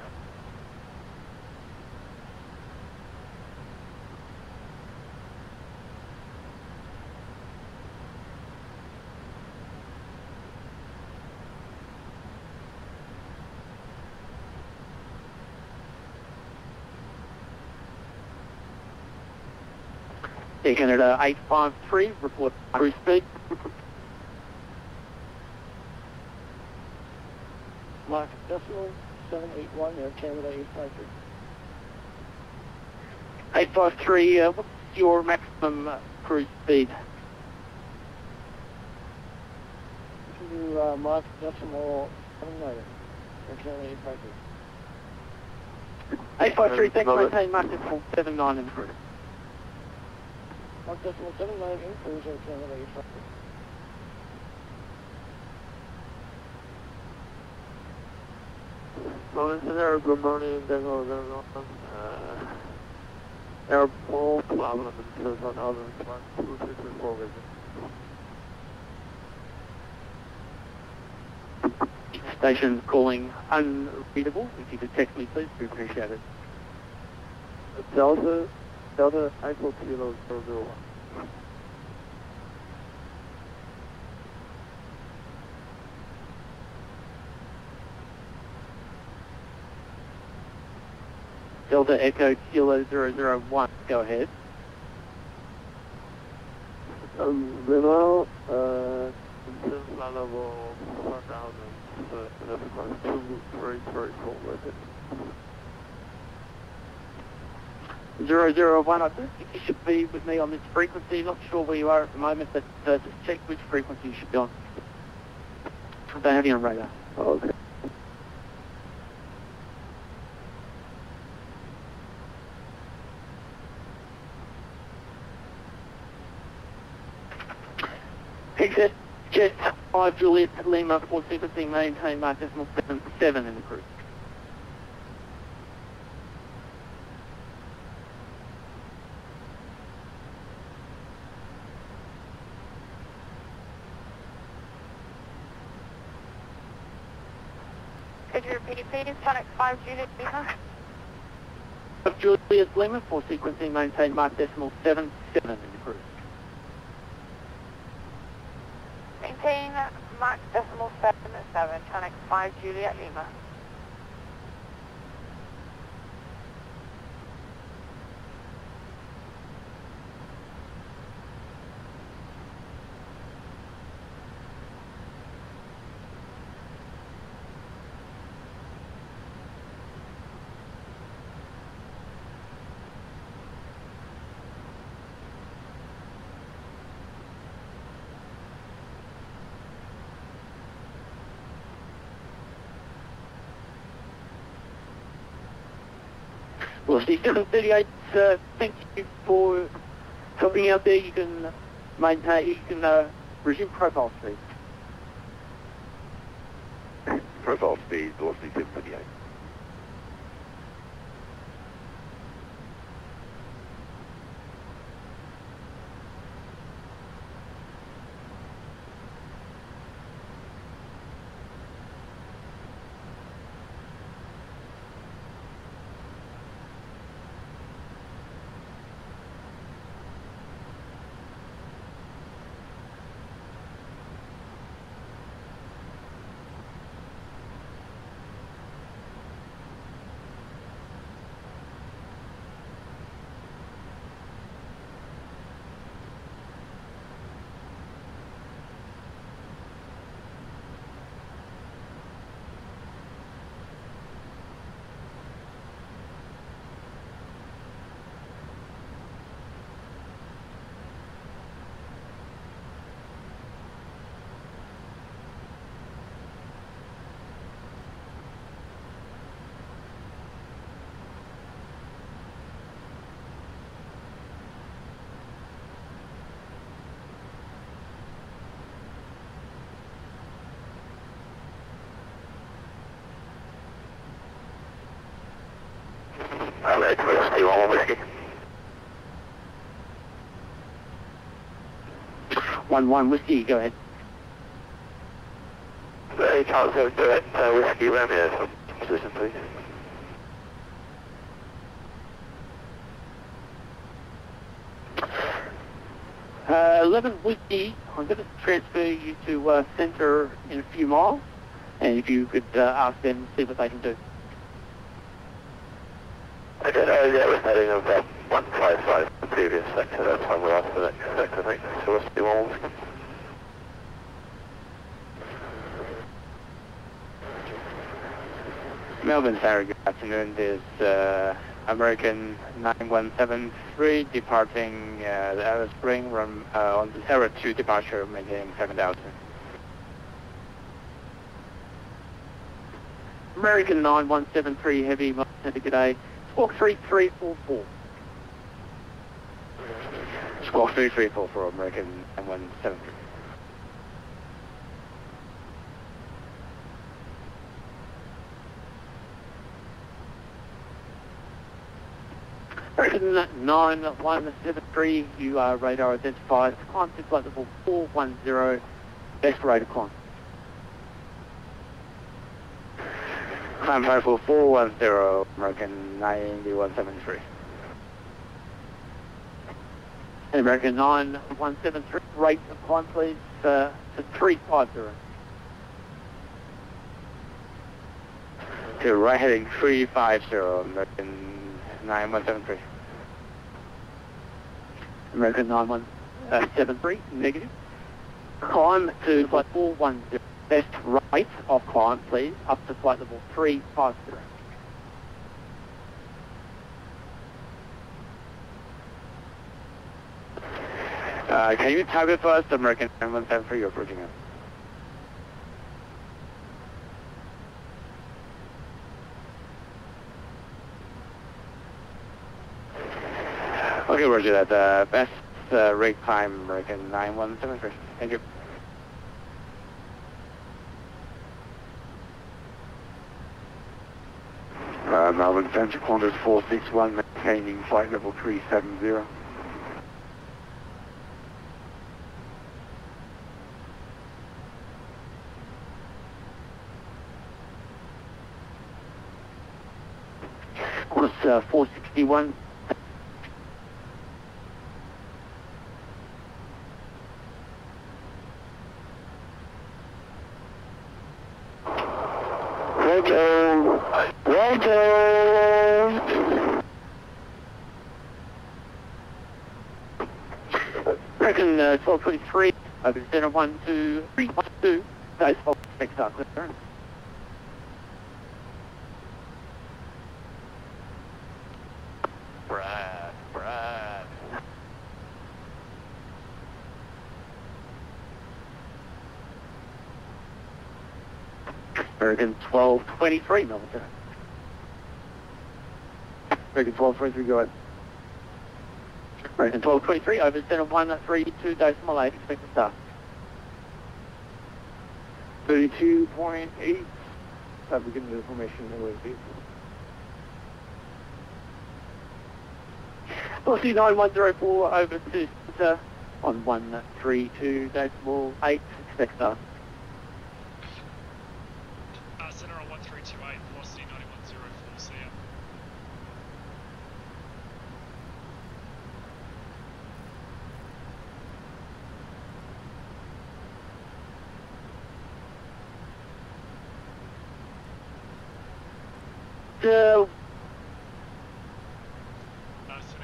Air Canada 853, report cruise speed. Mark decimal 781, Air Canada 853. 853, what's your maximum cruise speed? To Mark decimal 79, Air Canada 853. 853, thanks, maintain mark decimal 79 in cruise. Mark decimal 79 in cruise, Air Canada 853. There, good morning, airport, problem, and on other 264 visit. Station calling unreadable. If you could text me, please, we appreciate it. Delta Echo Kilo 001. Delta Echo Kilo 001, go ahead. Limo, flight level 4000, that's across 234 with it. 001, I think you should be with me on this frequency. Not sure where you are at the moment, but just check which frequency you should be on. I don't have you on radar. Okay. Exit Jet 5 Juliet Lima for sequencing, maintain mark decimal 77 in the cruise. Could you repeat please? Sonic 5 Juliet Lima. 5 Juliet Lima for sequencing, maintain mark decimal 77 in the cruise. Maintain mark decimal 77, Sonic 5 Juliet Lima. Well, Steve 738, thank you for helping out there. You can maintain, you can resume profile speed. Profile speed, Velocity 738. whiskey. 1-1 whiskey, go ahead. Hey, Charles, go do it. Whiskey Romeo, position please. 11 whiskey, I'm going to transfer you to centre in a few miles, and if you could ask them, see what they can do. Okay, yeah, we're heading of 155, the previous sector, that's fine, we're after the next sector, thanks, so we'll see one whiskey. Melbourne, Sarah, good afternoon. There's American 9173 departing the Alice Spring from, on the Sarah 2 departure, maintaining 7,000. American 9173 Heavy, good day. Squawk 3344. Squawk 3344, American 9173. American 9173, you are radar identified, climb to flight level 410, best rate of climb. Climb high for 410, American 9173. American 9173, rate of climb please, to 350. To right heading 350, American 9173. American 9173, negative. Climb to flight 410. Best rate of climb, please, up to flight level 350. Can you type it first, American 9173, you're approaching us. Okay, roger that. Best rate climb, American 9173. Thank you. Melbourne Central, Qantas 461, maintaining flight level 370. Qantas 461. American 1223, over center 12312, nice, next up, clearance. Brad. American 1223, Melbourne. American 1223, go ahead. American 1223, over center 132.8, expect to start. 32.8, have we given the information that was beat? Velocity 9104, over to center on 132.8, expect start. Center on 1328, velocity 9104, see ya. Center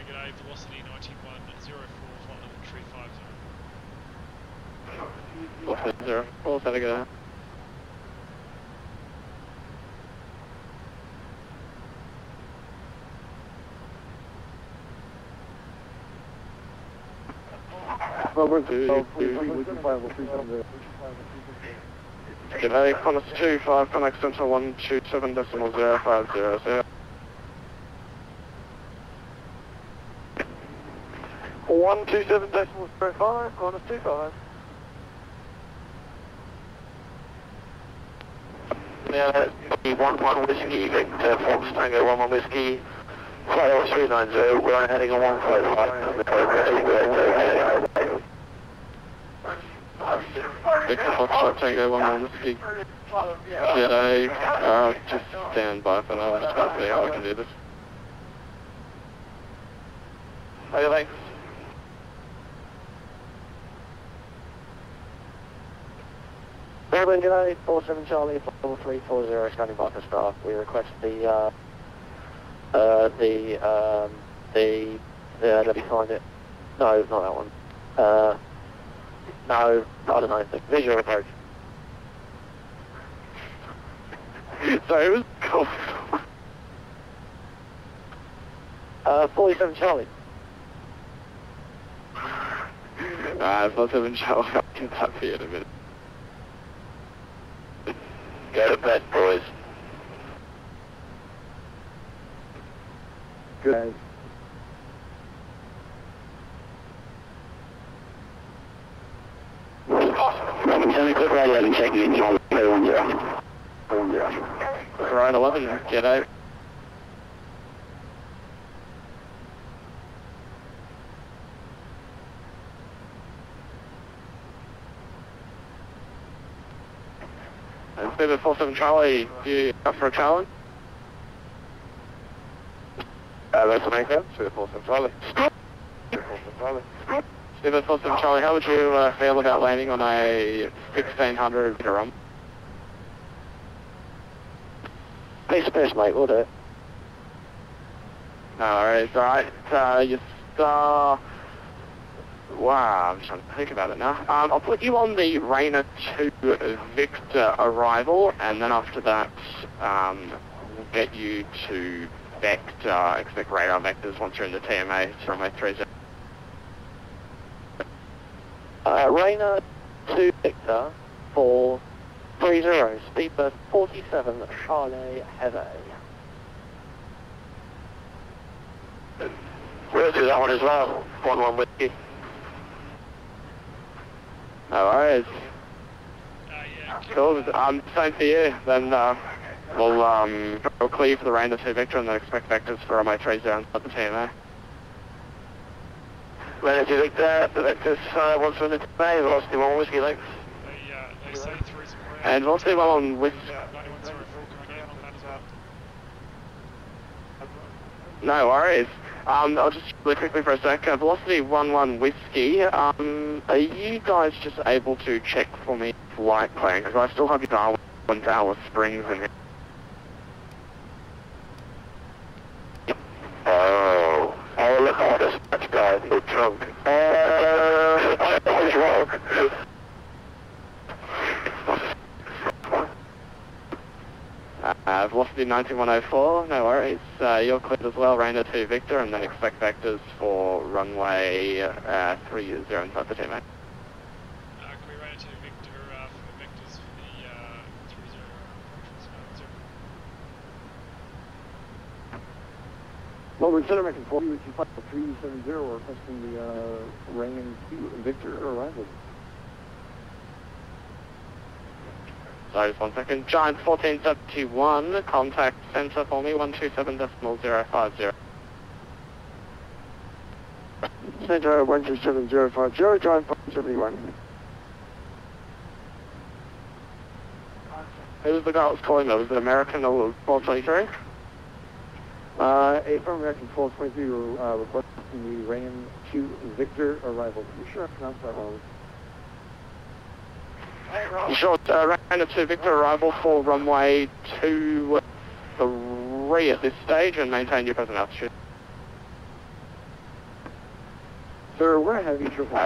g'day, velocity 9104, flight level 350. 0, all center g'day. G'day, Qantas 25, connect central 127.050. 127.05, Qantas 25. Yeah, that's 1-1 whiskey, Victor, Fox Tango 1-1 whiskey, Flight level 390, we're on heading on 155. Victor Foxtrot Tango 11 Whiskey. Yeah, just stand by for now. Just gotta see how I can do this. Okay, thanks. Melbourne Delay 47 Charlie, flight level 340, standing by for staff. We request let me find it. No, not that one. No, I don't know, the visual approach. Sorry, it was cool. 47 Charlie. 47 Charlie, I'll get that for you in a minute. Go to bed, boys. Good. Tell me quick radio and checking in on 210. Right, 11, get out. And Steven 47 Charlie, you up for a challenge? That's an anchor, 47 Charlie. 47 Charlie. Steven 47 Charlie, how would you feel about landing on a 1600 run? Piece of piss, mate, we'll do it. Alright, you star... Wow, I'm just trying to think about it now. I'll put you on the Rainer 2 Victor arrival, and then after that, we'll get you to Vector, expect radar vectors once you're in the TMA, runway 30. Rainer 2 Victor for 30, speed burst 47, Charlie Heavy. We'll do that one as well, 1-1 whiskey. No worries. Yeah. Cool, same for you, then we'll clear for the Rainer 2 Victor and then expect vectors for runway 30 inside the TMA. Rainer 2 Victor, the vectors once we're in the TMA, velocity 1 whiskey length. They say through some ground. And velocity 1 on with... 9104 coming in on that as well. No worries. I'll just really quickly for a sec. Velocity 11 Whiskey, are you guys just able to check for me flight plan? Because I still have your Darwin to Alice Springs in here. Oh, look at this much guy, the trunk. I was wrong. Velocity 19104, no worries. You're cleared as well, Rainer 2 Victor, and then expect vectors for runway 30 inside the TMA. Can we Rainer 2 Victor for vectors for the 30 approach? Well, we're making 40, which is flight 370, we're requesting the Rainer 2 Victor arrival. Sorry, just 1 second. Giant 1471, contact center for me, 127.050. Center 127.050, Giant 1471. Who was the guy that was calling though? Was it American or 1223? A from American 1223, we're requesting the Rainer 2 Victor arrival. You sure I pronounced that wrong? Sure, Rainer 2 Victor arrival for runway 23 at this stage and maintain your present altitude. Sir, we're heavy triple.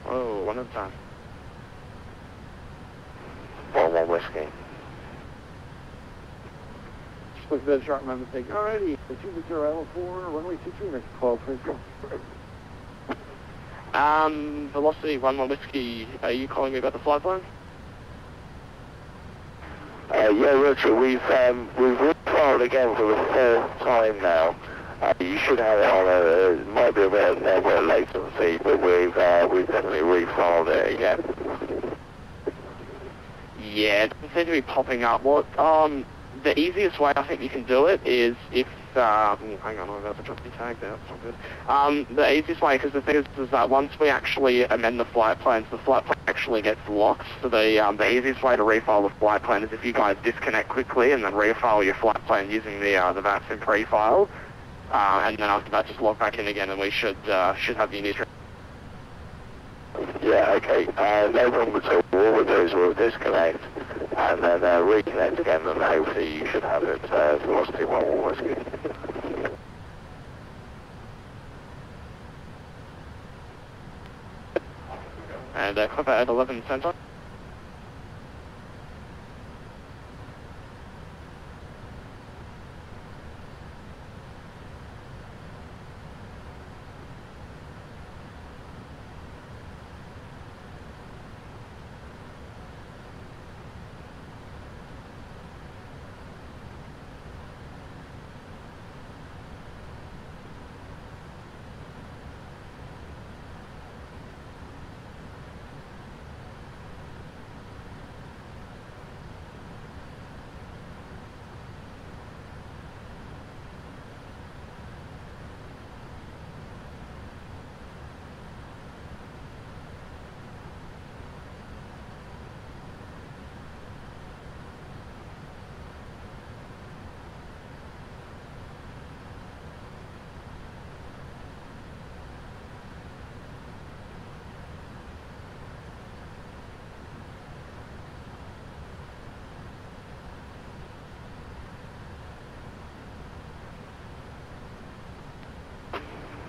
Oh, one at a time. 1-1 whiskey. Just look at that sharp my mistake. Alrighty, the 2 Victor arrival for runway 23, next call, please go. Velocity 11 Whiskey, are you calling me about the flight plan? Yeah, Roger, we've refiled again for the third time now. You should have it on it might be a bit of network latency, but we've definitely refiled it again. Yeah, it doesn't seem to be popping up. What, the easiest way I think you can do it is if, hang on, I'm about to drop the tag there, that's not good. The easiest way, because the thing is that once we actually amend the flight plans, the flight plan actually gets locked. So the easiest way to refile the flight plan is if you guys disconnect quickly and then refile your flight plan using the Vatsim pre-file, and then after that just log back in again, and we should have the new. Yeah, okay. No problem at all. What we'll do is we'll disconnect and then reconnect again, and hopefully you should have it. Velocity 1 whiskey. And cover at 11 center.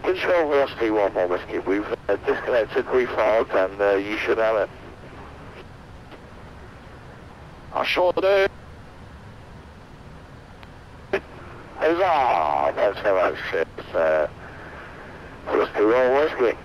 Control velocity 1 whiskey. We've disconnected, refiled, and you should have it. I sure do. Huzzah! That's how I shit. Velocity 1 whiskey.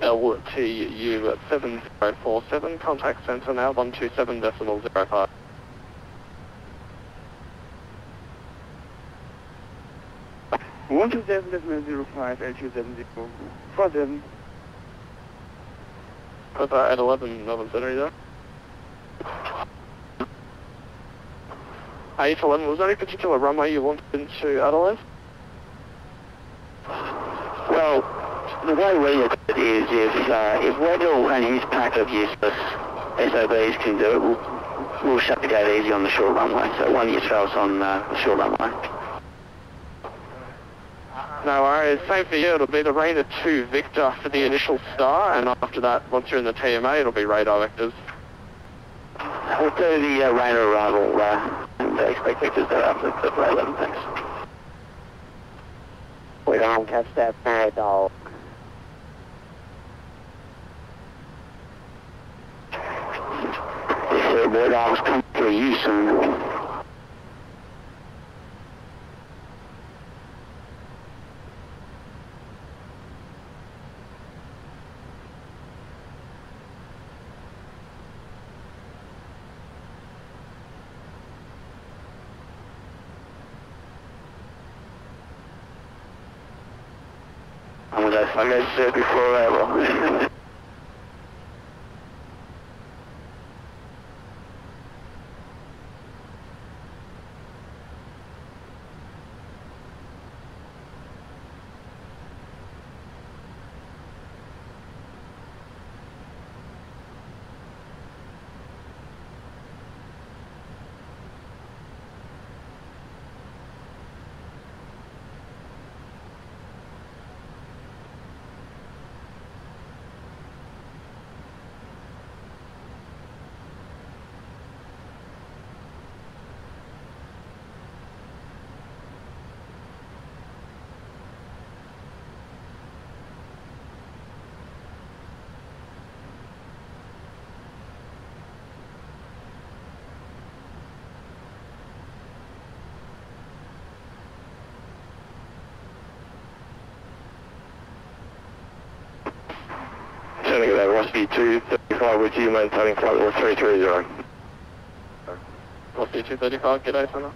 LTU at 7047, contact center now 127.05. One two 7.05, LTU 70 47. Cover at 11 center there. 811, was there any particular runway you wanted into Adelaide? Well, the way we look at it is if Weddell and his pack of useless SOBs can do it, we'll shut the gate easy on the short runway. So one of your trails on the short runway. No worries, same for you, it'll be the Rainer 2 Victor for the initial star, and after that, once you're in the TMA, it'll be radar vectors. We'll do the Rainer arrival and expect vectors thereafter for 11, thanks. We don't catch that bad dog. If boy dogs come through you soon. I'm going to say before ever. Turning it over, Rusty 235 with you, maintaining flight level 330. Rusty 235, g'day, center.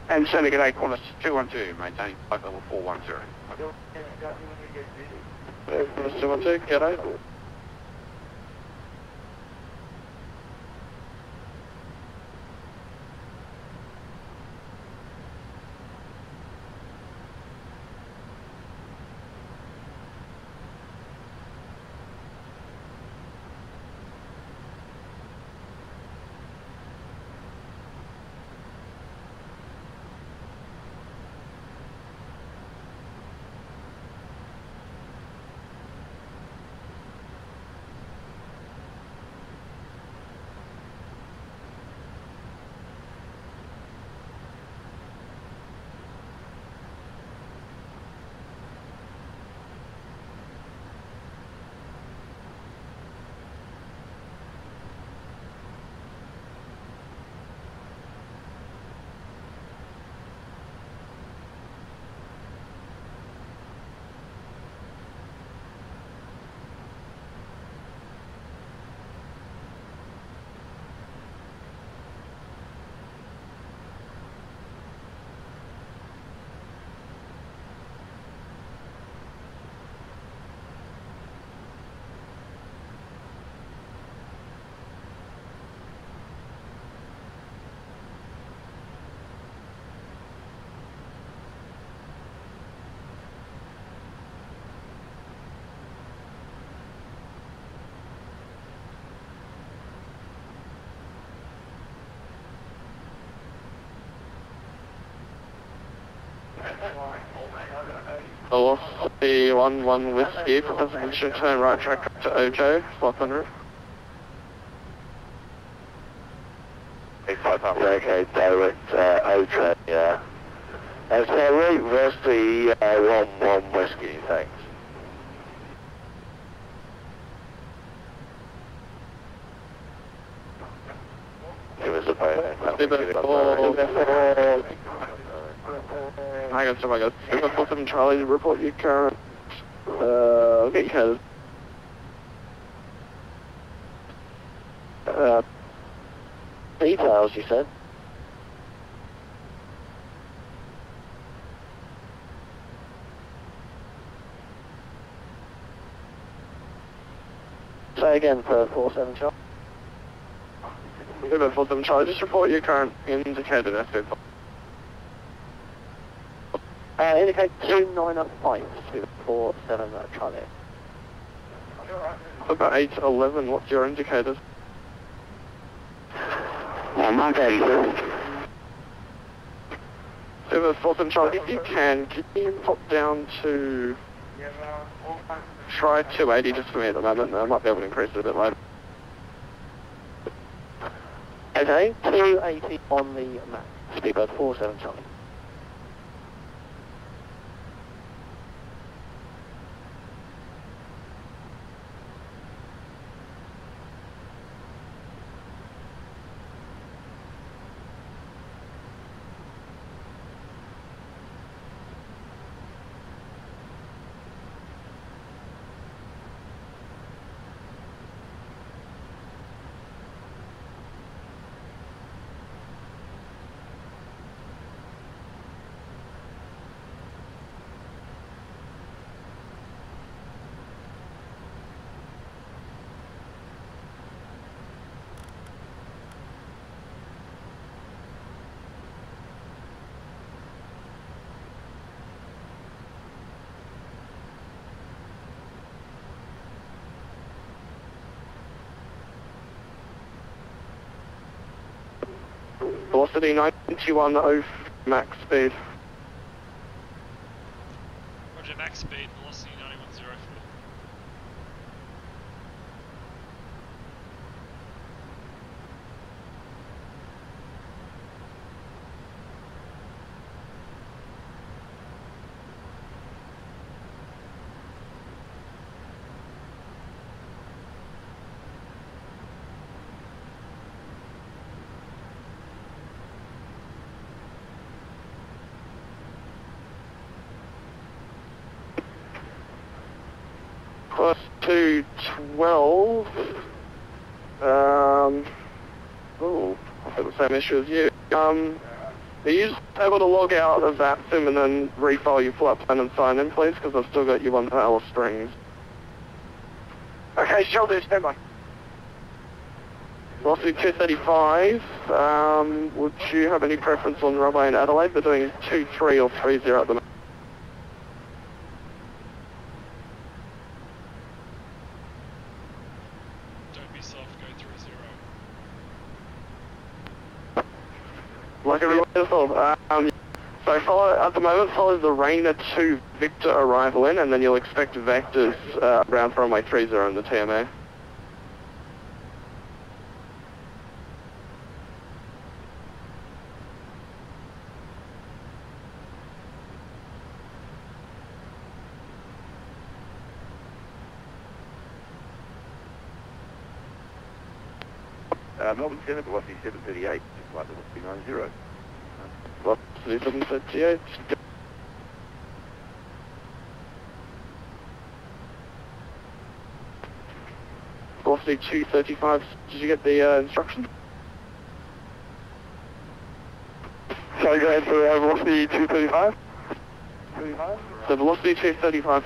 And Senate G'day, Qantas 212, maintaining flight level 410. Qantas 212, G'day. Velocity 11 Whiskey, position turn right track to Ojo, 500. Okay, direct Ojo, yeah. And so route Velocity 11 Whiskey, thanks. Give us a phone. Hang on, sorry, guys. 47 Charlie, report your current. I'll get your headed. Details, you said? Say again for 47 Charlie. 47 Charlie, just report your current indicated S2. Indicate 295 to 47 Charlie. About 811, what's your indicators? Mark 86. 47 Charlie, if you can you pop down to... Try 280 just for me at the moment, I might be able to increase it a bit later. Okay, 280 on the map. Speedbird 47 Charlie. Velocity 91 max speed. Roger, max speed, velocity 9104. Plus 212. Ooh, I've got the same issue as you. Are you able to log out of Vatsim and then refile your flight plan and sign in, please? Because I've still got you on Alice Springs. Okay, shall do, stand by. Velocity 235, would you have any preference on runway in Adelaide? They're doing 23 or 30 at the moment. Don't be soft, go through 0. Like everyone else, so follow, at the moment, follow the Rainer 2 Victor arrival in, and then you'll expect vectors around runway 30 in the TMA. Melbourne Centre, velocity 738, flight level 390. Velocity 738. Velocity 235, did you get the instruction? Shall we go ahead for velocity 235? So velocity 235,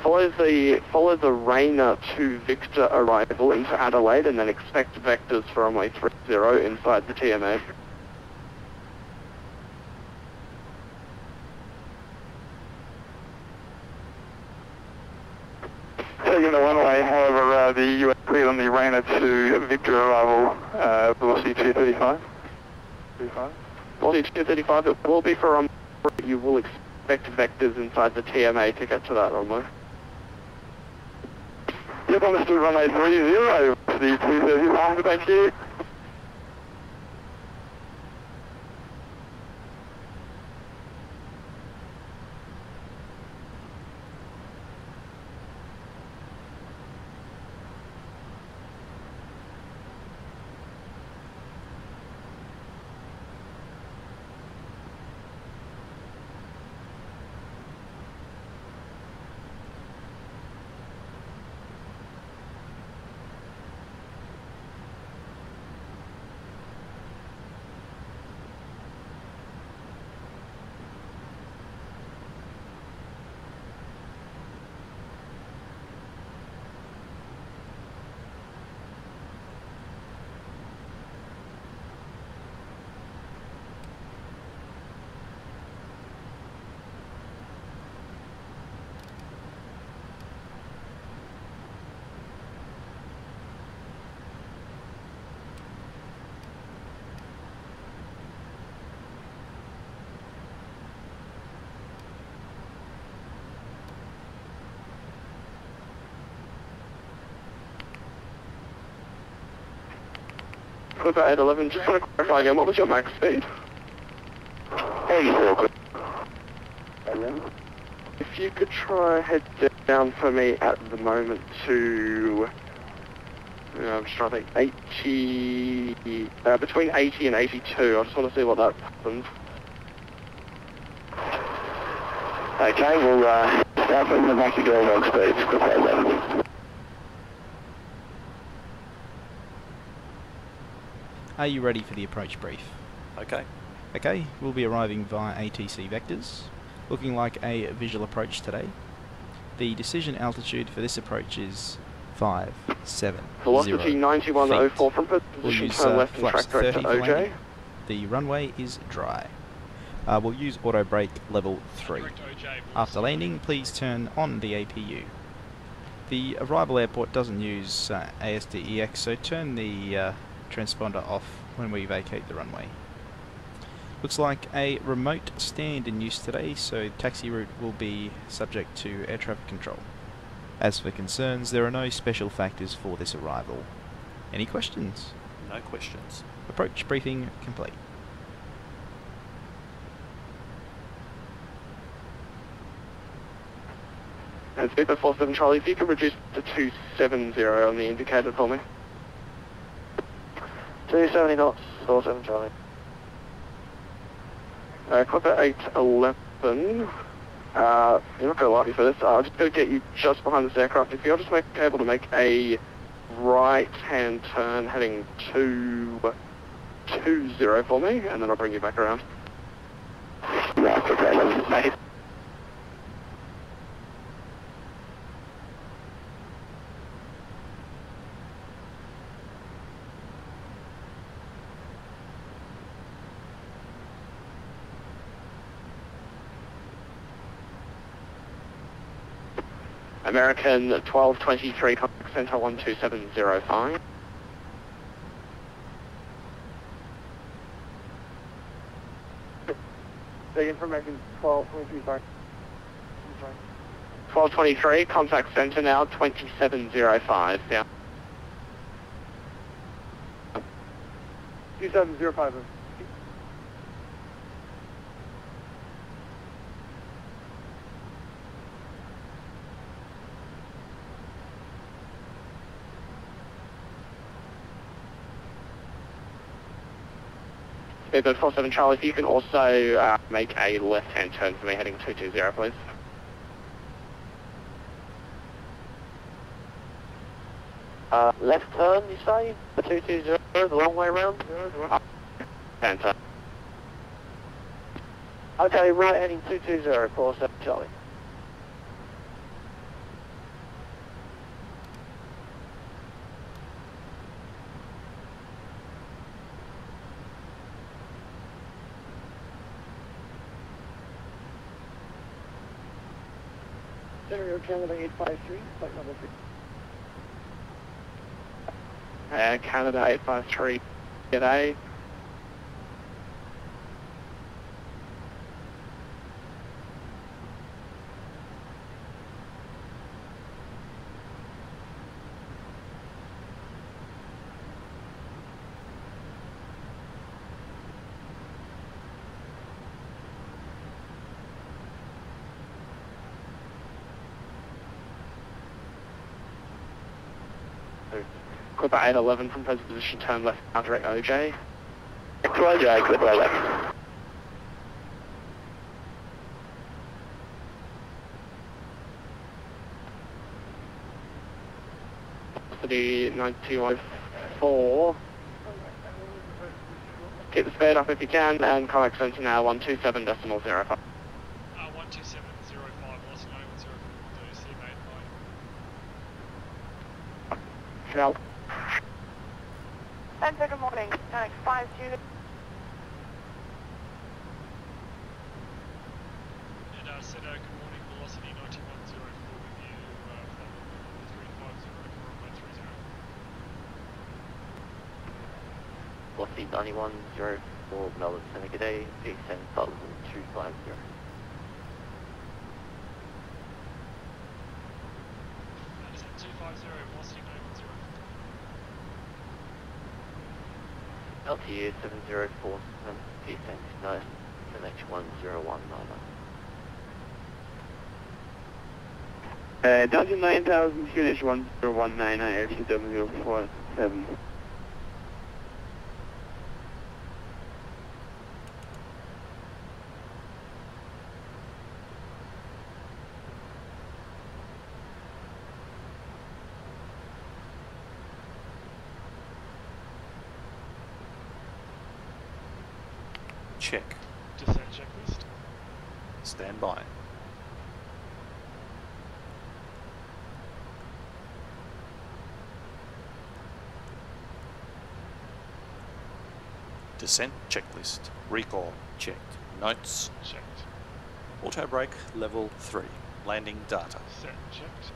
follow the Rainer 2 Victor arrival into Adelaide and then expect vectors for runway 30 inside the TMA. Taking the runway, however, the US cleared on the Rainer 2 Victor arrival, velocity 235. Velocity 235, it will be for you will expect vectors inside the TMA to get to that runway. Yep, understood, runway 30, velocity 235, thank you. Clipper 811, just want to clarify again, what was your max speed? 84. If you could try head down for me at the moment to, I'm just trying to think, 80, between 80 and 82, I just want to see what that happens. Okay, we'll start putting the back to go log speeds, Clipper 811. Are you ready for the approach brief? Okay. Okay, we'll be arriving via ATC vectors, looking like a visual approach today. The decision altitude for this approach is 570 Velocity 9104 from position, we'll use turn left and flaps track direct 30 to for OJ. landing. The runway is dry. We'll use auto brake level 3. After landing, please turn on the APU. The arrival airport doesn't use ASDEX, so turn the transponder off when we vacate the runway. Looks like a remote stand in use today, so taxi route will be subject to air traffic control. As for concerns, there are no special factors for this arrival. Any questions? No questions. Approach briefing complete. And Speedbird 47 Charlie, if you could reduce to 270 on the indicator for me. 270 knots, 47 Charlie. Clipper 811, you're not going to like me for this, I'm just going to get you just behind this aircraft. If you're just able to make a right-hand turn heading 220 for me, and then I'll bring you back around. Master Venom, mate. American 1223, contact center 12705. Big information, 1223, sorry. 1223, contact center now 2705. Yeah. 2705. Speedbird 47 Charlie, if you can also make a left-hand turn for me heading 220, please. Left turn, you say? The 220, the long way around? Enter. Okay, right heading 220, 47 Charlie. Stereo Canada 853, flight level 3. Canada 853, g'day. Clipper 811 from present position, turn left, now direct OJ. XYJ, Clipper left. Velocity 9204. Keep the speed up if you can, and contact center now 127.05. 127.05, also known as 042, see you mate, bye. Shell. Center, good morning. Next 5 Julie. And Seda, good morning, velocity 9104 with you, 350 for runway 30. Velocity 9104, Melbourne Center, g'day, descend 250. Descent 250, velocity 9104. LTU 704, descent no, MH 1019. Delta 9000, QNH 1019, RCW 47. Check. Descent checklist. Stand by. Descent checklist. Recall checked. Notes Checked. Auto brake level 3. Landing data. Set checked.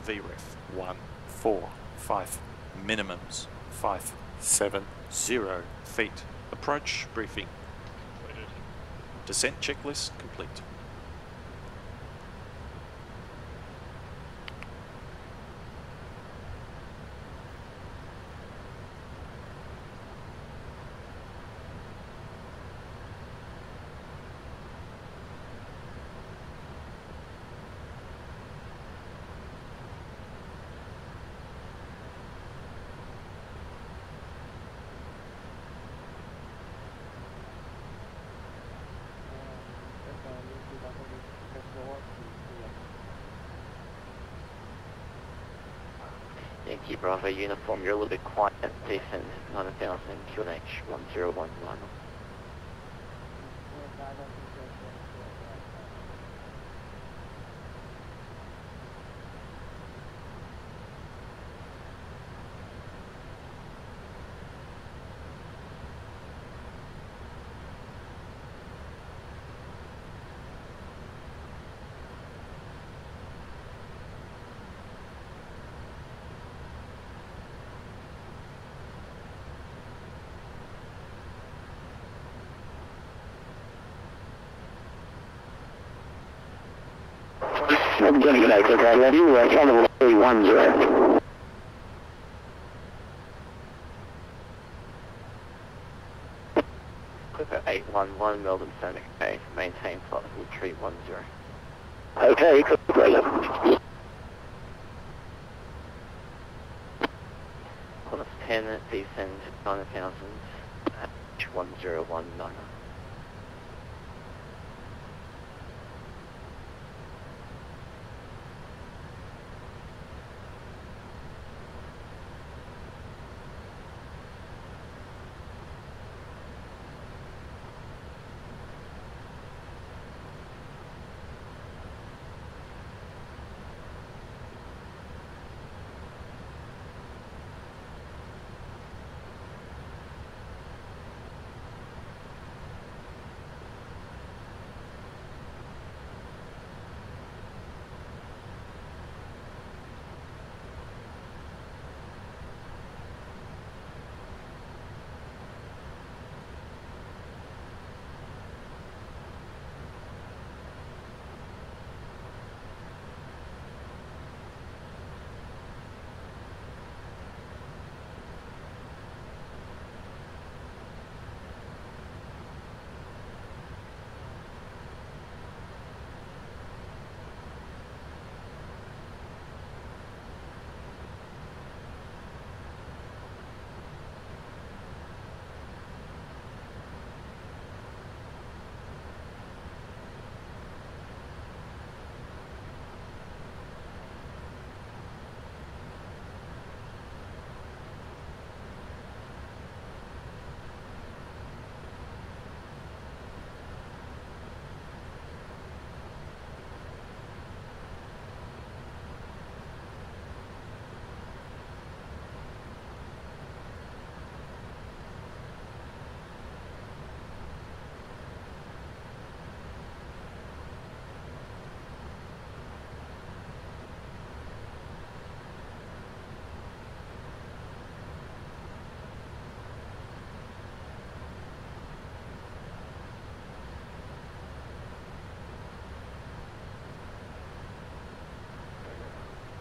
VREF 1, 4, 5. Minimums 5, 7, 0 feet. Approach briefing. Completed. Descent checklist complete. Yankee Bravo uniform, you're a little bit quiet, descent 9000, QNH 1019. I'm going to get over that. You were flight level 310. Clipper 811, Melbourne Sonic A, maintain flight level 310. Okay, Clipper. Plus 10, descend to 9,000, 1019.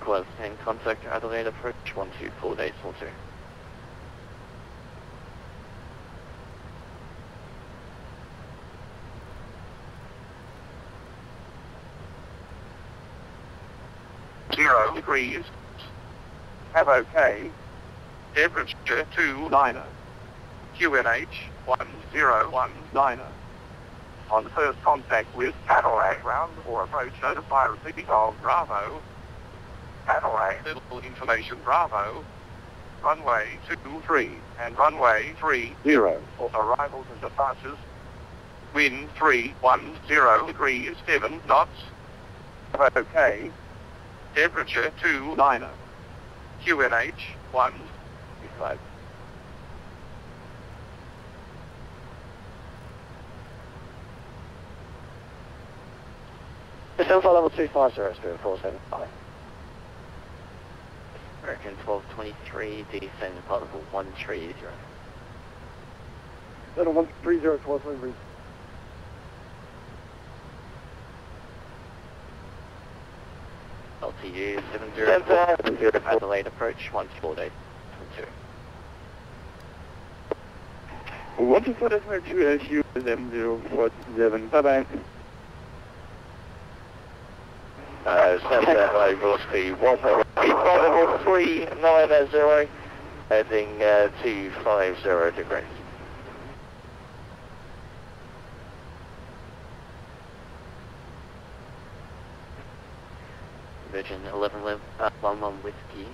Close 10, contact Adelaide approach 124842. Zero degrees. Have okay. Temperature 290. QNH 1019. On first contact with Cadillac ground or approach, notify receipt of Bravo. Cadillac little information Bravo. Runway 23 and runway 30 for arrivals and departures. Wind 310 degrees 7 knots. Okay. Temperature 290. QNH 155. Descend flight level 250, Spirit 475. American 1223, descend flight level 130. Level 130 towards Livery. LTU 704, Adelaide approach 14822. What's the flight estimate to SU 7047? Bye-bye. Stand by, velocity 1.390, heading 250 degrees. Virgin 1111 Whiskey,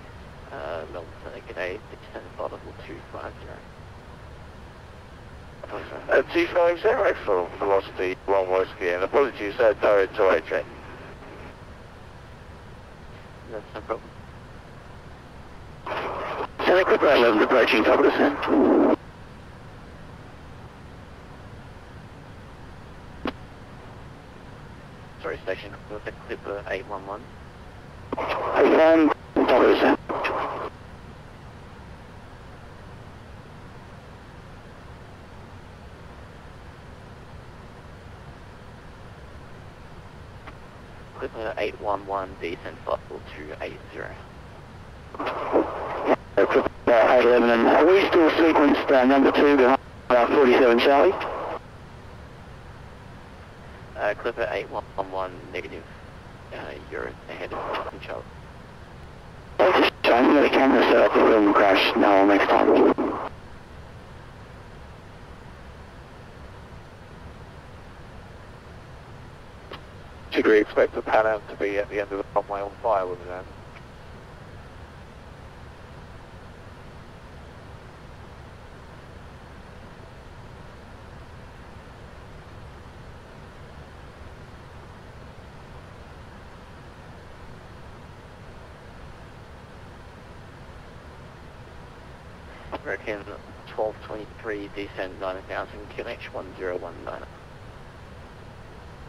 Melbourne Sonic at 8, descend flight level 250. 250 for velocity 1 Whiskey, and apologies, direct to HA. That's no problem. Sonic Clipper 11 approaching top of the descent. Sorry, station, Clipper 811. Top of the descent. Clipper 811, descend flight level 280. Clipper 811, and are we still sequenced number 2 behind 47 Charlie? Clipper 8111, negative. You're ahead of Charlie. Just trying to get a camera set up for film crash now next time. Should we expect the Pan Am to be at the end of the runway on fire with that? American 1223, descend 9000, QNH 1019.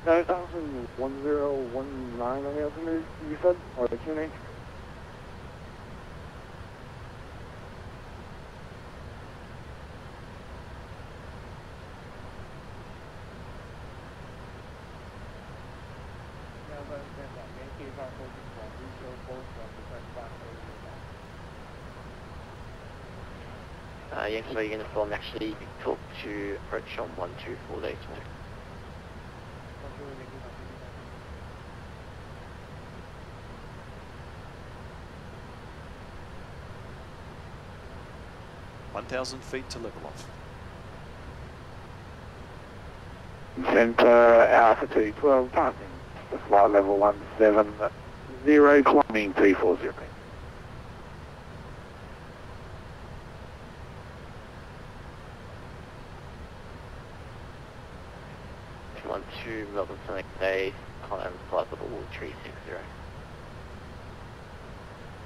9000, 1019 on the altimeter, you said? Or the QNH? Yankee by uniform, actually talk to approach on 124 days. $1,000 feet to level off. Center Alpha 212 passing. The flight level 170, climbing 340. 12 Melbourne Select Day, climb flight level 360.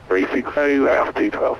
360, Alpha 212.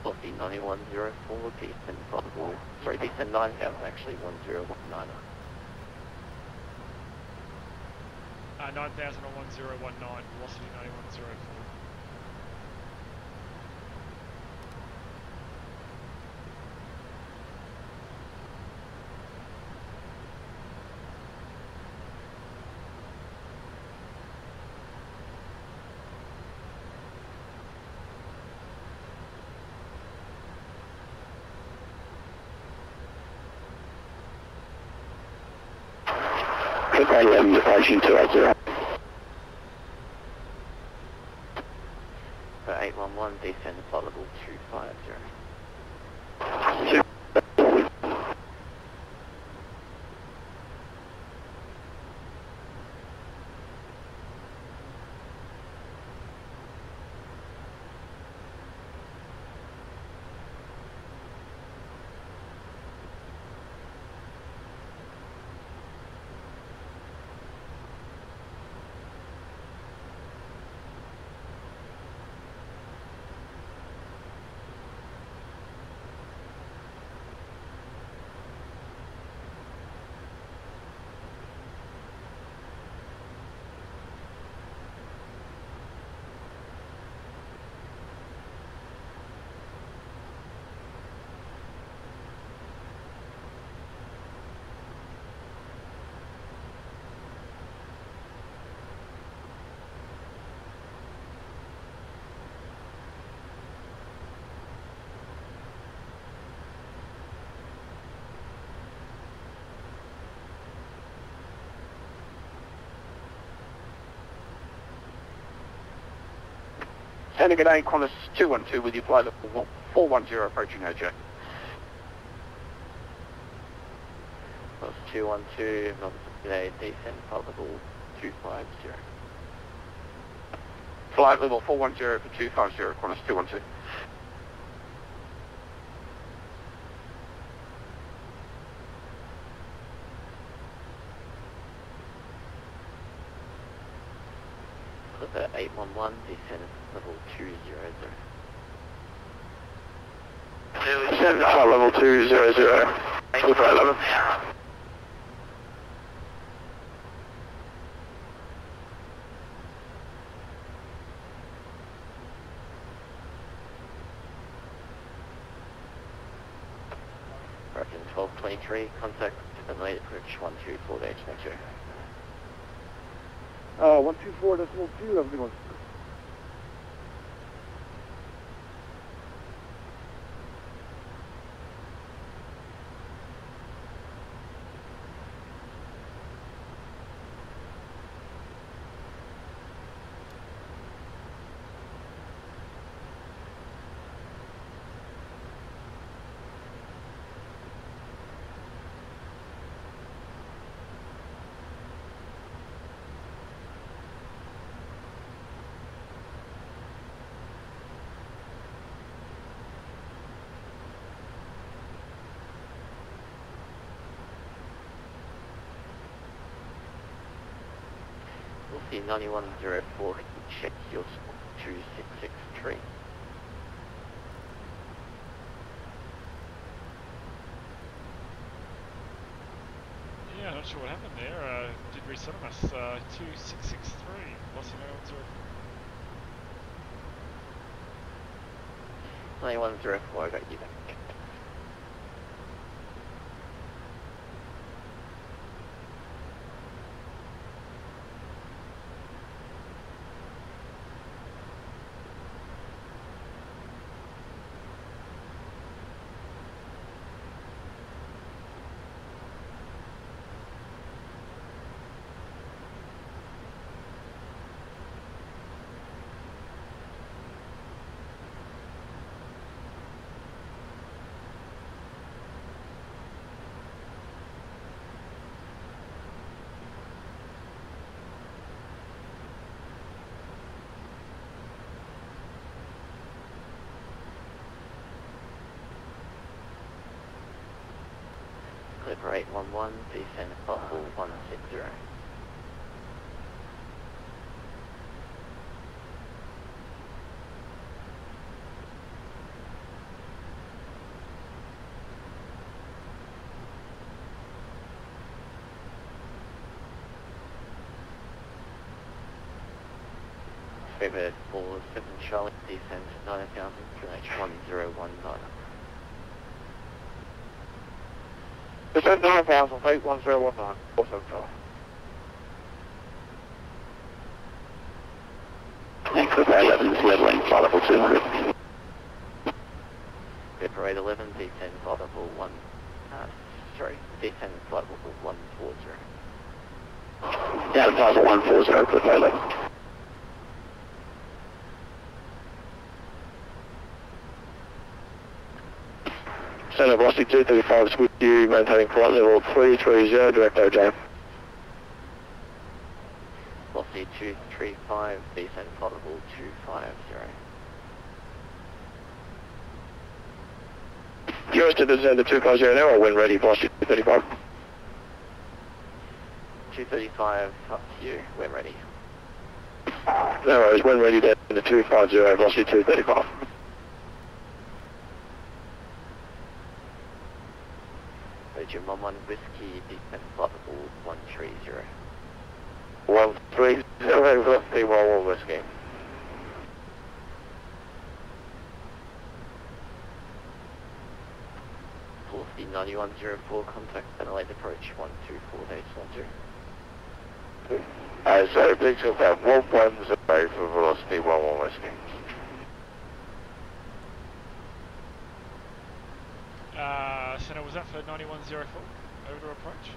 Lofty 9104, descend flight level, sorry, descend 9000, actually 1019. 9000 or 1019, velocity 9104. Clipper 11 departing 280. 811, descend flight level 250. Sending an Qantas 212 with your flight level 410 approaching OJ. 1212, Melbourne today, descend flight level 250. Flight level 410 for 250, Qantas 212. Clipper 811, descend level 200. Descend flight level 200, Clipper 11. American 1223, contact Adelaide approach 124.2. 124.2, everyone. We'll see 9104, check your 2663. Yeah, not sure what happened there. Did reset on us. 2663. Lost an 9104, I got you back. Clipper 811, descend possible 160. Favorite 47 Charlie, descend 9000, QH1019. Descend 9000, 81019, 474. Clipper 11 is leveling flight level 200. Clipper 811, descend flight level 1, descend flight level 140. Down flight level 140, Clipper 11. Center velocity 235 is with you, maintaining flight level 330, direct OJ. Velocity 235, descend flight level 250. Yours to descend to 250 now, or when ready, velocity 235? 235, up to you, when ready. No worries, when ready then to 250, velocity 235. Region 11 Whiskey, descend flight level 130. 130, velocity 11 Whiskey. Velocity 9104, contact Adelaide approach 124.12. So please confirm 110 for velocity 11 Whiskey. Center, was that for 9104? Over to approach?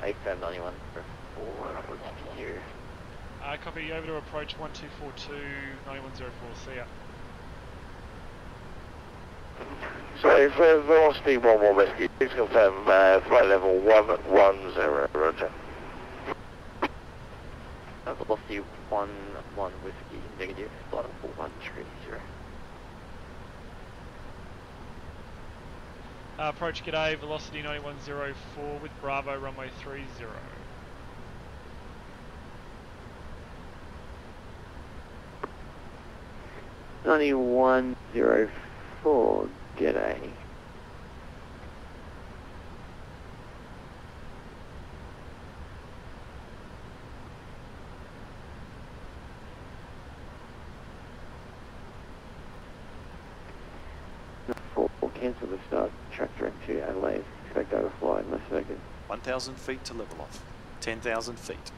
8 9104, was to you. Copy, over to approach 1242, 9104, see ya. So for velocity 11 Whiskey, please confirm flight level 110, roger. Velocity 11 Whiskey, negative, flight level 130. Approach g'day, velocity 9104 with Bravo, runway 30. 9104, g'day. Cancel the start, track direct to Adelaide, expect overfly unless circuit. 1,000 feet to level off. 10,000 feet.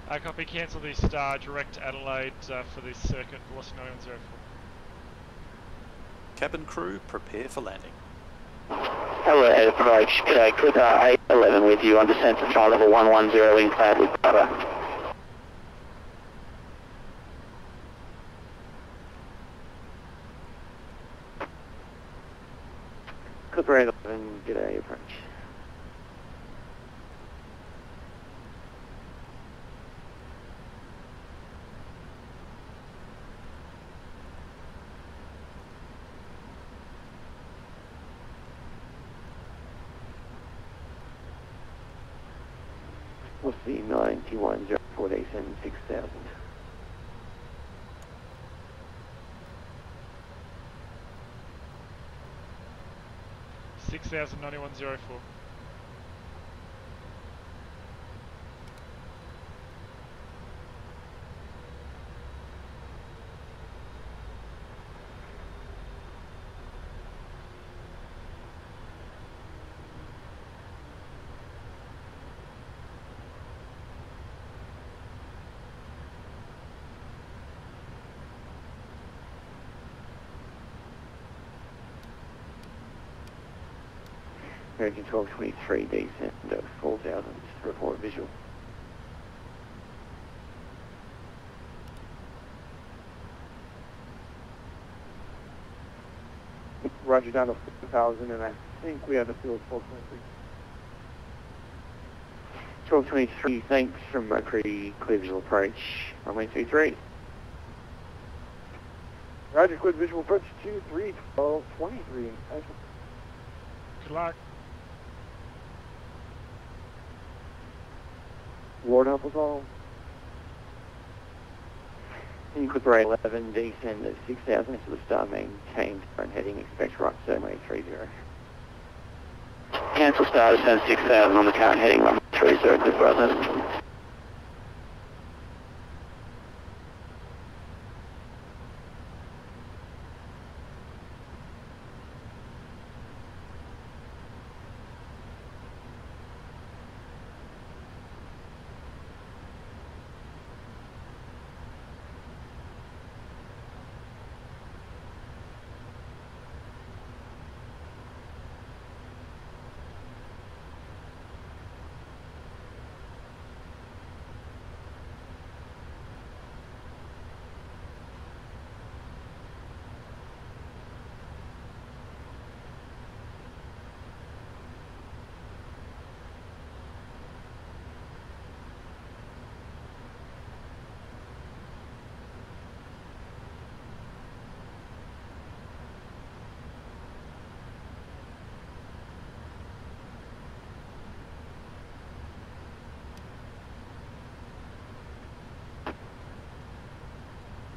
Copy, cancel the star, direct Adelaide for the circuit, velocity 9104. Cabin crew, prepare for landing. Hello, head approach. G'day, could 811 with you on descent to flight level 110 wing cloud with Bravo. Cooper 811, g'day, approach. We'll see 9104 descend 6,000. 6,000, 9104. American 1223 descent 4,000, report visual. Roger, down to 4,000, and I think we have a field 1223. 1223, thanks from Mercury, clear visual approach, runway 23. Roger, clear visual approach 23, 1223. Good luck. Lord help us all. Cooper 11, descend at 6,000 to the star, maintain current heading, expect right runway 30. Cancel star, descend 6,000 on the current heading, runway 30, good brother.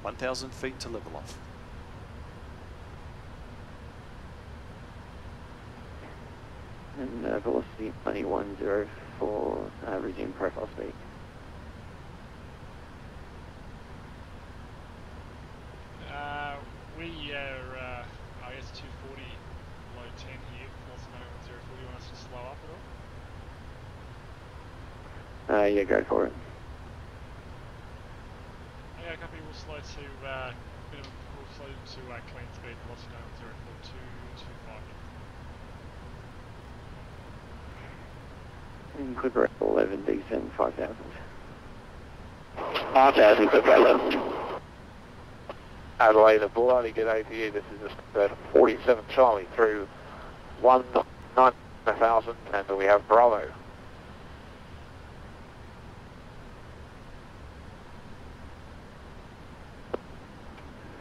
$1,000 feet to level off. And velocity 9104, resume profile speed. We are, I guess 240 below 10 here, velocity 9104. Do you want us to slow up at all? Yeah, go for it. Yeah, copy. We'll slow to we'll slow to clean speed, velocity 9104 225. And Clipper 11, descend 5,000. 5,000, Clipper 11. Adelaide, a bloody good day to you. This is just 47 Charlie through 19,000, and we have Bravo.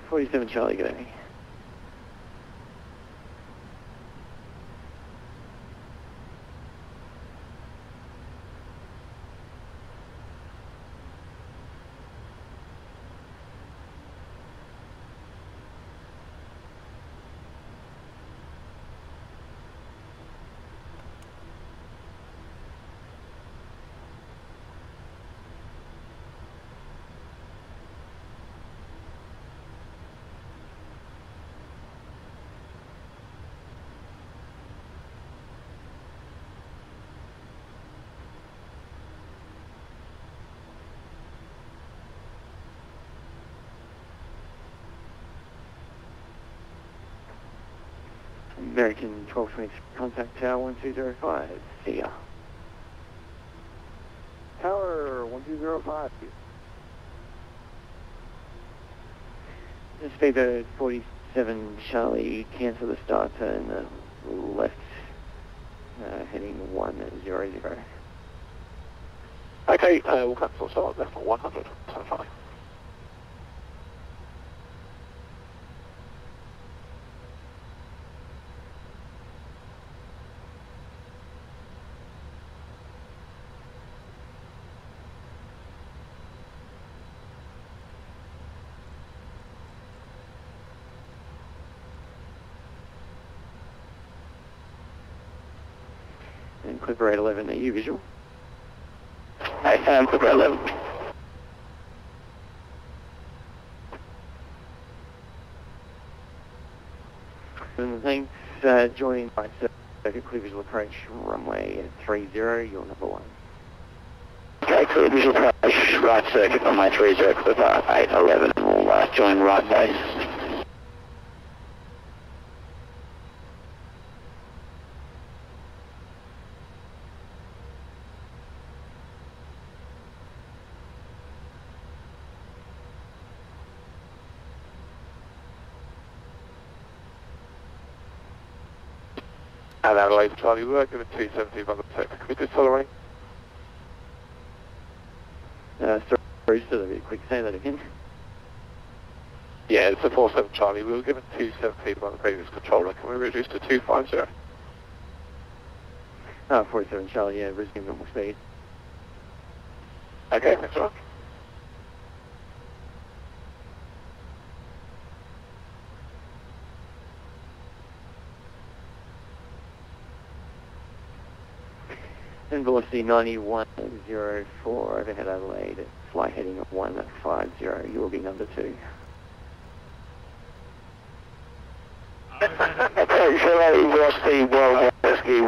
47 Charlie, good day. American 1226, contact Tower 1205, see ya. Tower 1205. Just Speedbird 47 Charlie, cancel the start turn left, heading 100. Okay, we'll cancel start left for 100. So Charlie. And Clipper 811, are you visual? I am Clipper 11. And thanks, joining by circuit clear visual approach, runway 30, you're number 1. Okay, clear visual approach, right circuit, runway 30, Clipper 811, and we'll join right base. And Adelaide, Charlie, we're given 270 by the tech. Can we decelerate? Sorry, just a bit quick, say that again. Yeah, it's a 47 Charlie. We were given 270 by the previous controller. Can we reduce to 250? 47 Charlie, yeah, resume normal speed. Okay, thanks, Rock. And velocity 9104, overhead Adelaide, fly heading of 150, you will be number 2. Okay, so velocity 1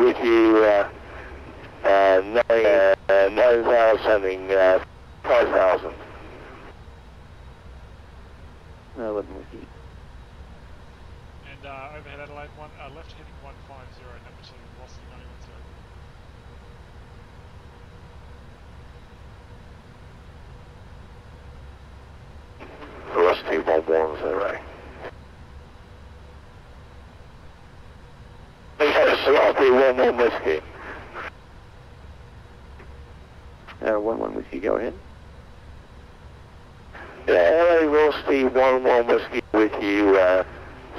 with you, 9,000, 5,000. 11 with you. And overhead Adelaide, left heading 150, number 2, velocity 910. Velocity 110. So I'll be 11 whiskey. 11 whiskey, go ahead. LA velocity 11 whiskey with you,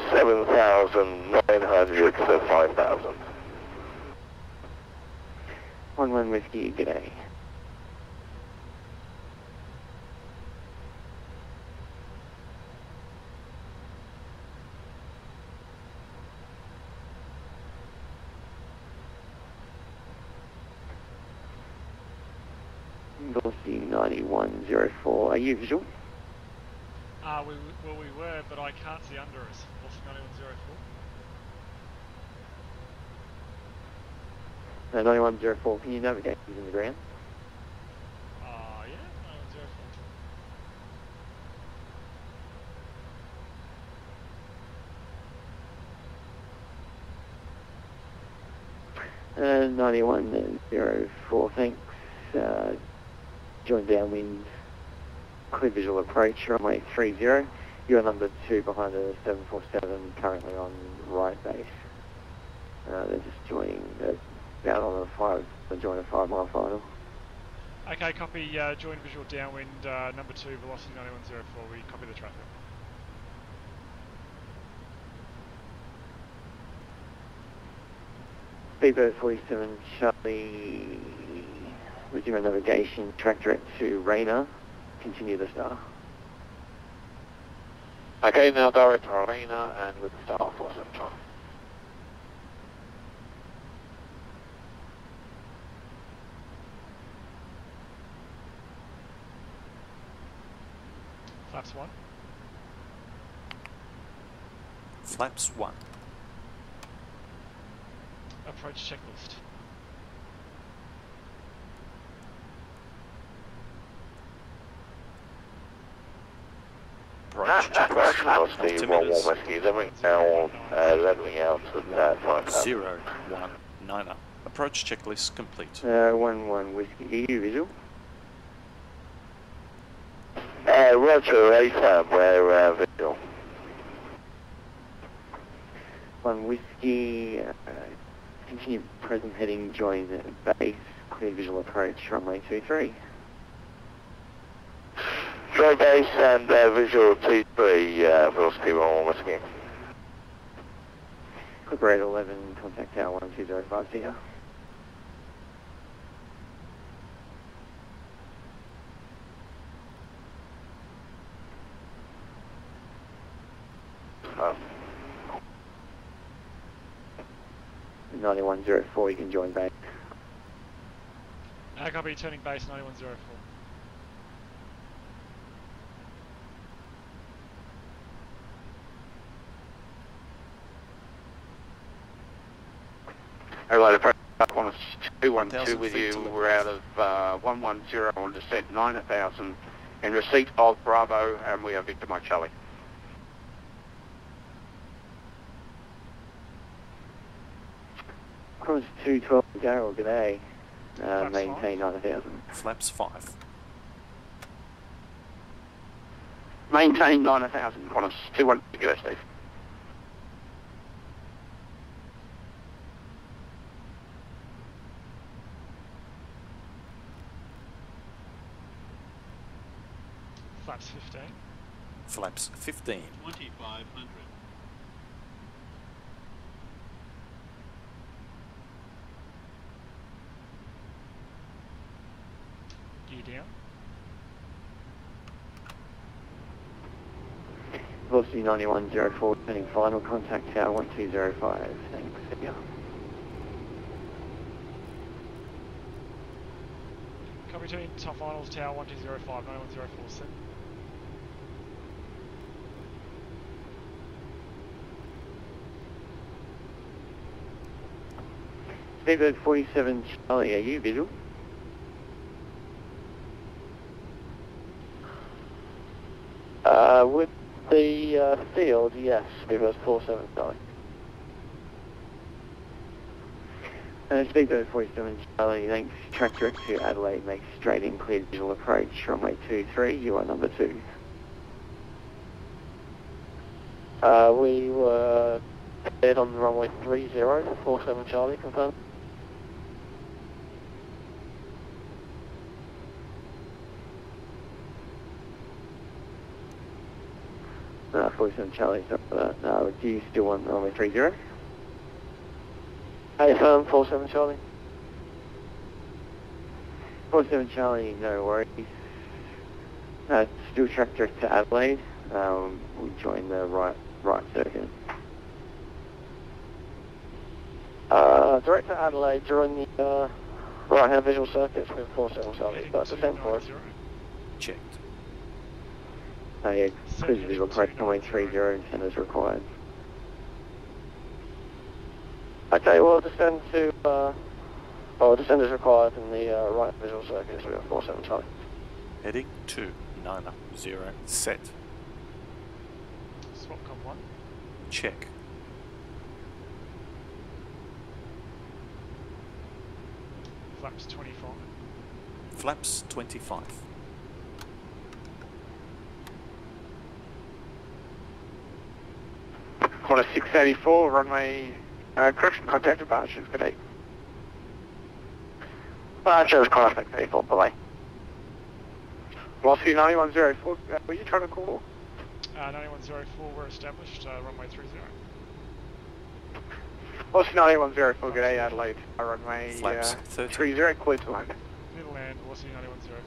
7,900 to 5,000. 11 whiskey, g'day. Velocity 9104, are you visual? We were, but I can't see under us. Velocity 9104. 9104, can you navigate using the ground? Yeah, 9104. 9104, thanks. Join downwind, clear visual approach, runway 30. You're number 2 behind the 747, currently on right base. They're just joining, they're out on a 5 mile final. Okay, copy, join visual downwind, number 2, velocity 9104, we copy the traffic. Speedbird 47 Charlie, resume navigation, track direct to Rainer, continue the star. Okay, now direct to Rainer and with the star 47 Charlie. Flaps 1. Flaps 1. Approach checklist. Approach checklist. Velocity 11 Whiskey, leveling out at 5. 0, 1, 9. Approach checklist complete. 1-1 Whiskey, EU visual. Roger, AFAB, we're visual. 1 Whiskey, continue present heading, join base, clear visual approach, runway 23. Join base and visual T3, velocity 11 Whiskey. Clipper 11, contact tower 1205 here. Oh. 9104, you can join base. Copy, turning base 9104. Alright, approach up on us 212 with you. We're out of 110 on descent 9000 in receipt of Bravo, and we are Victor Mike Charlie. Cross 212 Daryl, g'day. Maintain 9000. Flaps 5. Maintain 9000 on us 21. Go, Steve. Flaps 15. Flaps 15. 2500. Gear down. Velocity 9104, turning final, contact tower 1205. Thanks, see ya. Copy, turning top finals tower 1205, 91047. Speedbird 47 Charlie, are you visual? With the field, yes, Speedbird 47 Charlie. Speedbird 47 Charlie, thanks. Track direct to Adelaide, make straight in, cleared visual approach, runway 23, you are number 2. We were dead on runway 30, 47 Charlie, confirmed. 47 Charlie, sorry for that. Do you still want runway 30? Hey, firm, 47 Charlie. 47 Charlie, no worries. Still track direct to Adelaide. We join the right circuit. Direct to Adelaide, during the right-hand visual circuits with 47 Charlie. That's the same for us. Checked. Yeah, cruise visual approach, runway 30, and as required. Okay, we'll descend to, descend as required in the right visual circuits with 47 Charlie. Heading 290, set. Swapcom 1. Check. Flaps 25. Flaps 25. Quarter 684, runway, correction, contact departures, good day. Departures, quarter 684, bye-bye. Velocity 9104, were you trying to call? 9104, we're established, runway 30. Velocity 9104, good day, Adelaide, runway Flaps 30, clear to land. Clear to land, velocity 9104.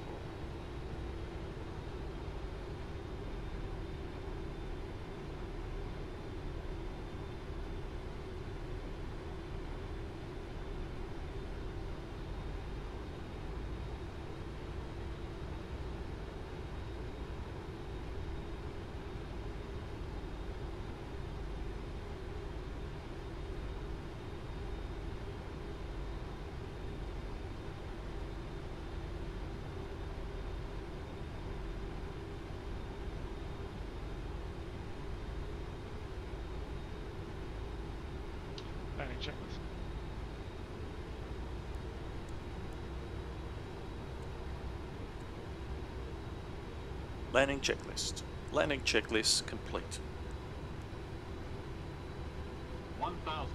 Landing checklist. Landing checklist. Landing checklist complete. 1,000.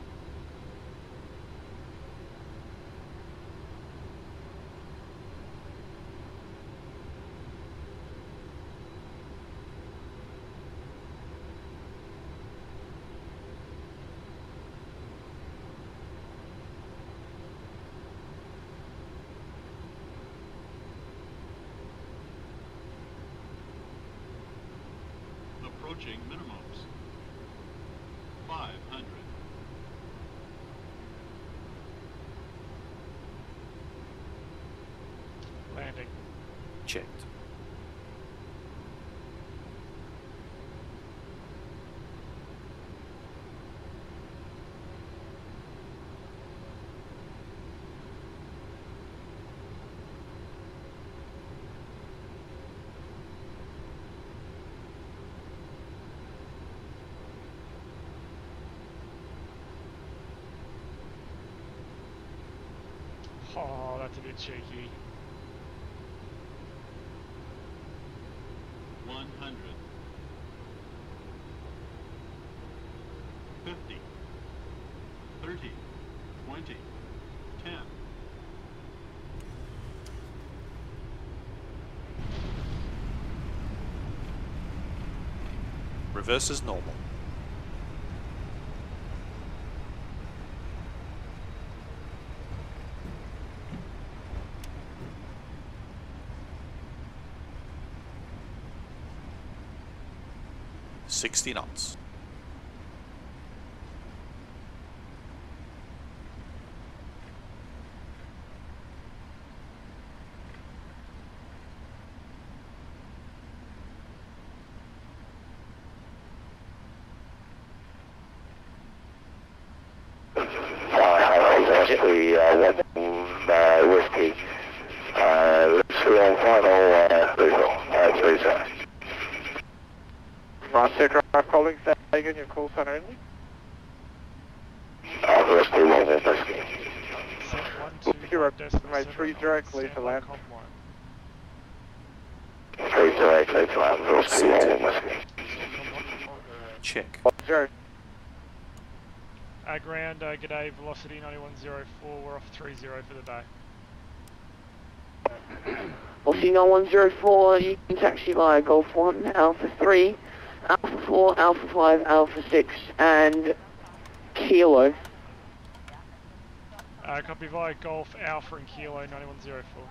Approaching minimums. 500. Landing. Checked. Oh, that's a bit cheeky. 100. 50. 30. 20. 10. Reverse as normal. $60 knots. Actually, whiskey. Let's go on final visual. Right, aircraft calling, Sagan, your call sign only. Whiskey 1 whiskey. Hero, runway 30, clear to land. 30, clear to land, whiskey 1 whiskey. Check. 0. Ground, g'day, velocity 9104, we're off 30 for the day. Velocity 9104, you can taxi via Golf 1, Alpha 3, Alpha 4, Alpha 5, Alpha 6, and Kilo. Copy via Golf, Alpha and Kilo 9104.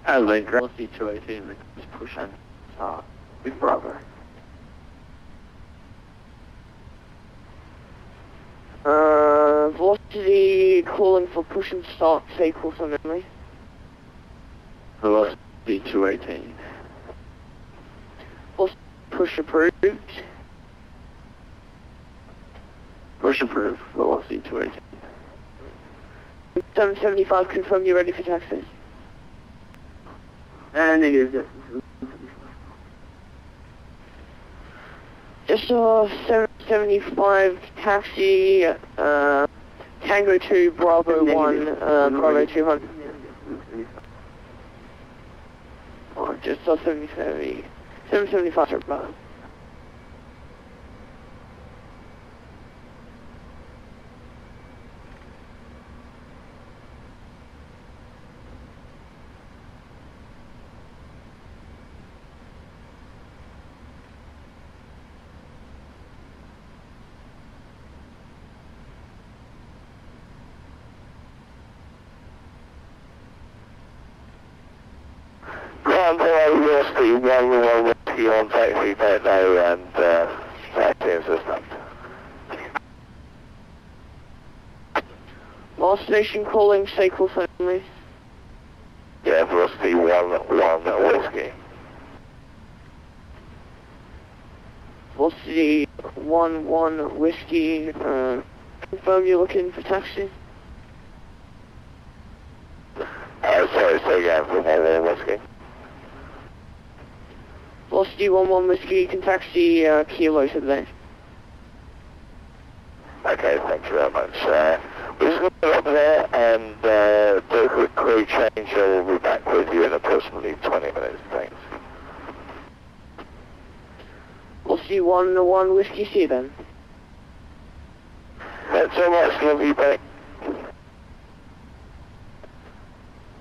Adelaide, velocity 218, let's push and start with Bravo. Velocity calling for push and start, sequence only. Velocity 218. Push approved. Push approved. Velocity 218. 775, confirm you're ready for taxi. Negative. Just saw 775 taxi, Tango 2, Bravo 1, Bravo 200. Oh, just saw 775 Bravo. Velocity 1 whiskey on taxi, don't know, and taxi assistant. Last station calling, sequence only. Yeah, Velocity 1 whiskey. Velocity 1 whiskey, confirm you're looking for taxi. Sorry, say again for 1 whiskey. Velocity 11 whiskey, you can taxi Kilo to the bench. Okay, thank you very much. We're just going to go up there and do a quick crew change, and we'll be back with you in approximately 20 minutes, thanks. Velocity 1 whiskey, see you then. Thanks so much, love you back.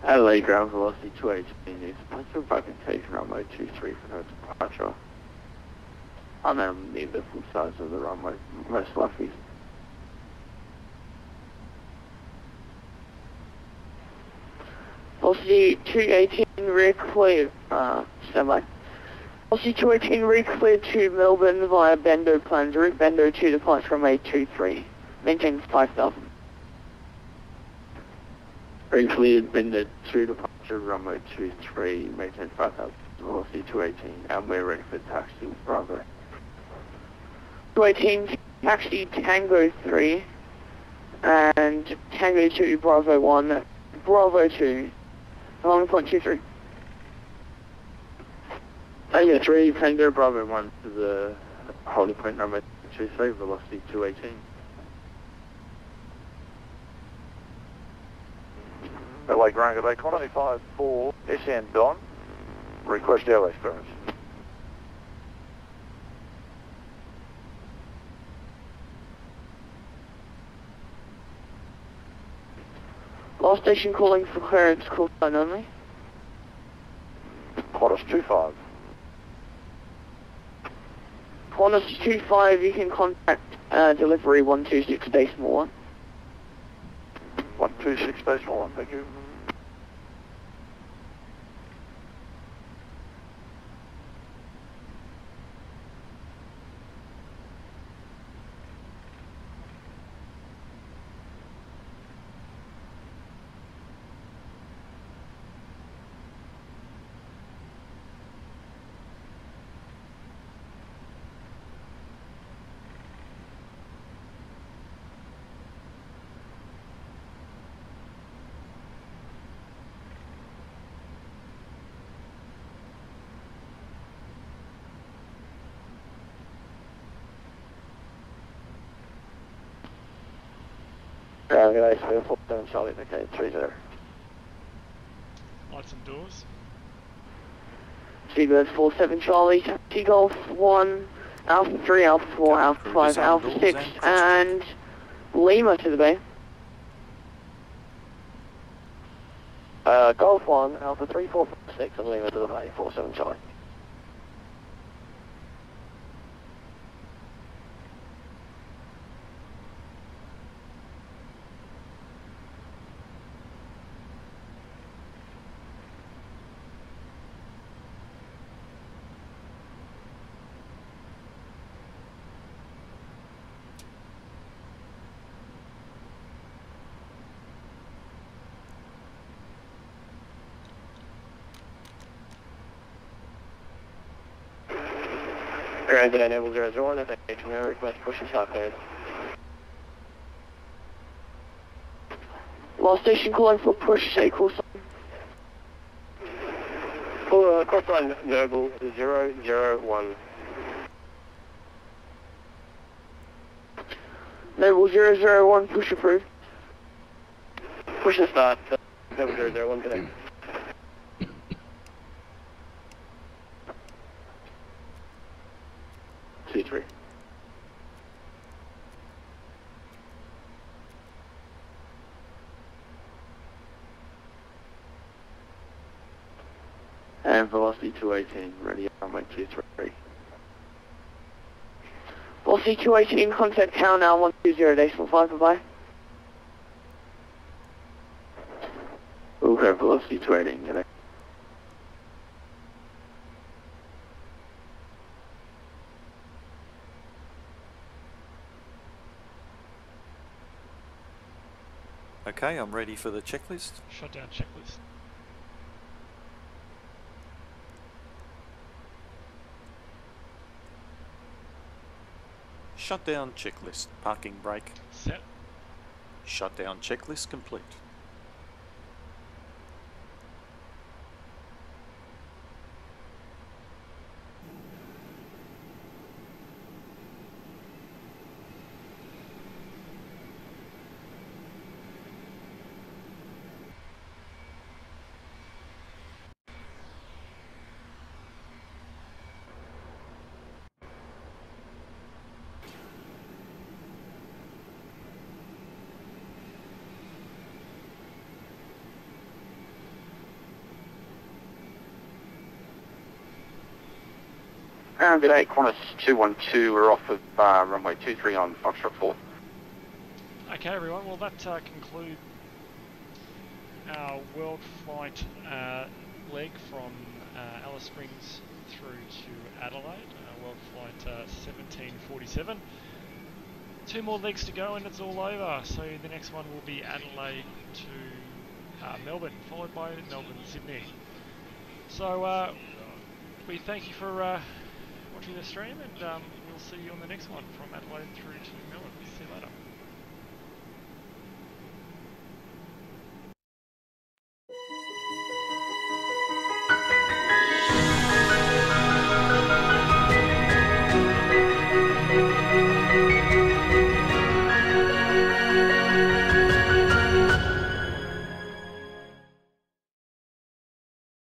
Adelaide ground velocity 218 is departure vacantation runway 23 for no departure. I'm near the full size of the runway, most likely. Velocity 218 rear clear, standby. Velocity 218 rear clear to Melbourne via Bendo plans, route Bendo to departure runway 23. Maintain 5,000. Cleared Bender 2 departure runway 23, maintain 5,000, velocity 218, and we're ready for taxi Bravo. 218 taxi Tango 3 and Tango 2 Bravo 1, Bravo 2, 11.23. Tango 3, Tango Bravo 1 to the holding point number 23, velocity 218. LA Ground, good day, Quantity 54, SN Don, request airway clearance. Last station calling for clearance, call sign only. Qantas 25. Qantas 25, you can contact delivery 126.1. 126.1, thank you. Good day, 47 Charlie, okay, 30. Lights and doors. Seabird 47 Charlie, Taxi Golf 1, Alpha 3, Alpha 4, Alpha 5, Alpha 6, and Lima to the bay. Golf 1, Alpha 3, 4, 6, and Lima to the bay, 47 Charlie. Ground today, Naval 001, FH, may I request pushing shot cleared. Lost station calling for push, say call sign. Call sign Noble 001. Noble 001, push approved. Push and start, Noble 001, connect. C3. And velocity 218, ready runway 23. Velocity 218, contact tower now 120.5, bye-bye. Okay, velocity 218, connect. Okay, I'm ready for the checklist. Shutdown checklist. Shutdown checklist. Parking brake. Set. Shutdown checklist complete. Good day, Qantas 212, we're off of runway 23 on Foxtrot 4. Okay everyone, well that concludes our Worldflight leg from Alice Springs through to Adelaide, Worldflight 1747. 2 more legs to go and it's all over, so the next one will be Adelaide to Melbourne, followed by Melbourne, Sydney. So we thank you for watching the stream, and we'll see you on the next one from Adelaide through to Melbourne.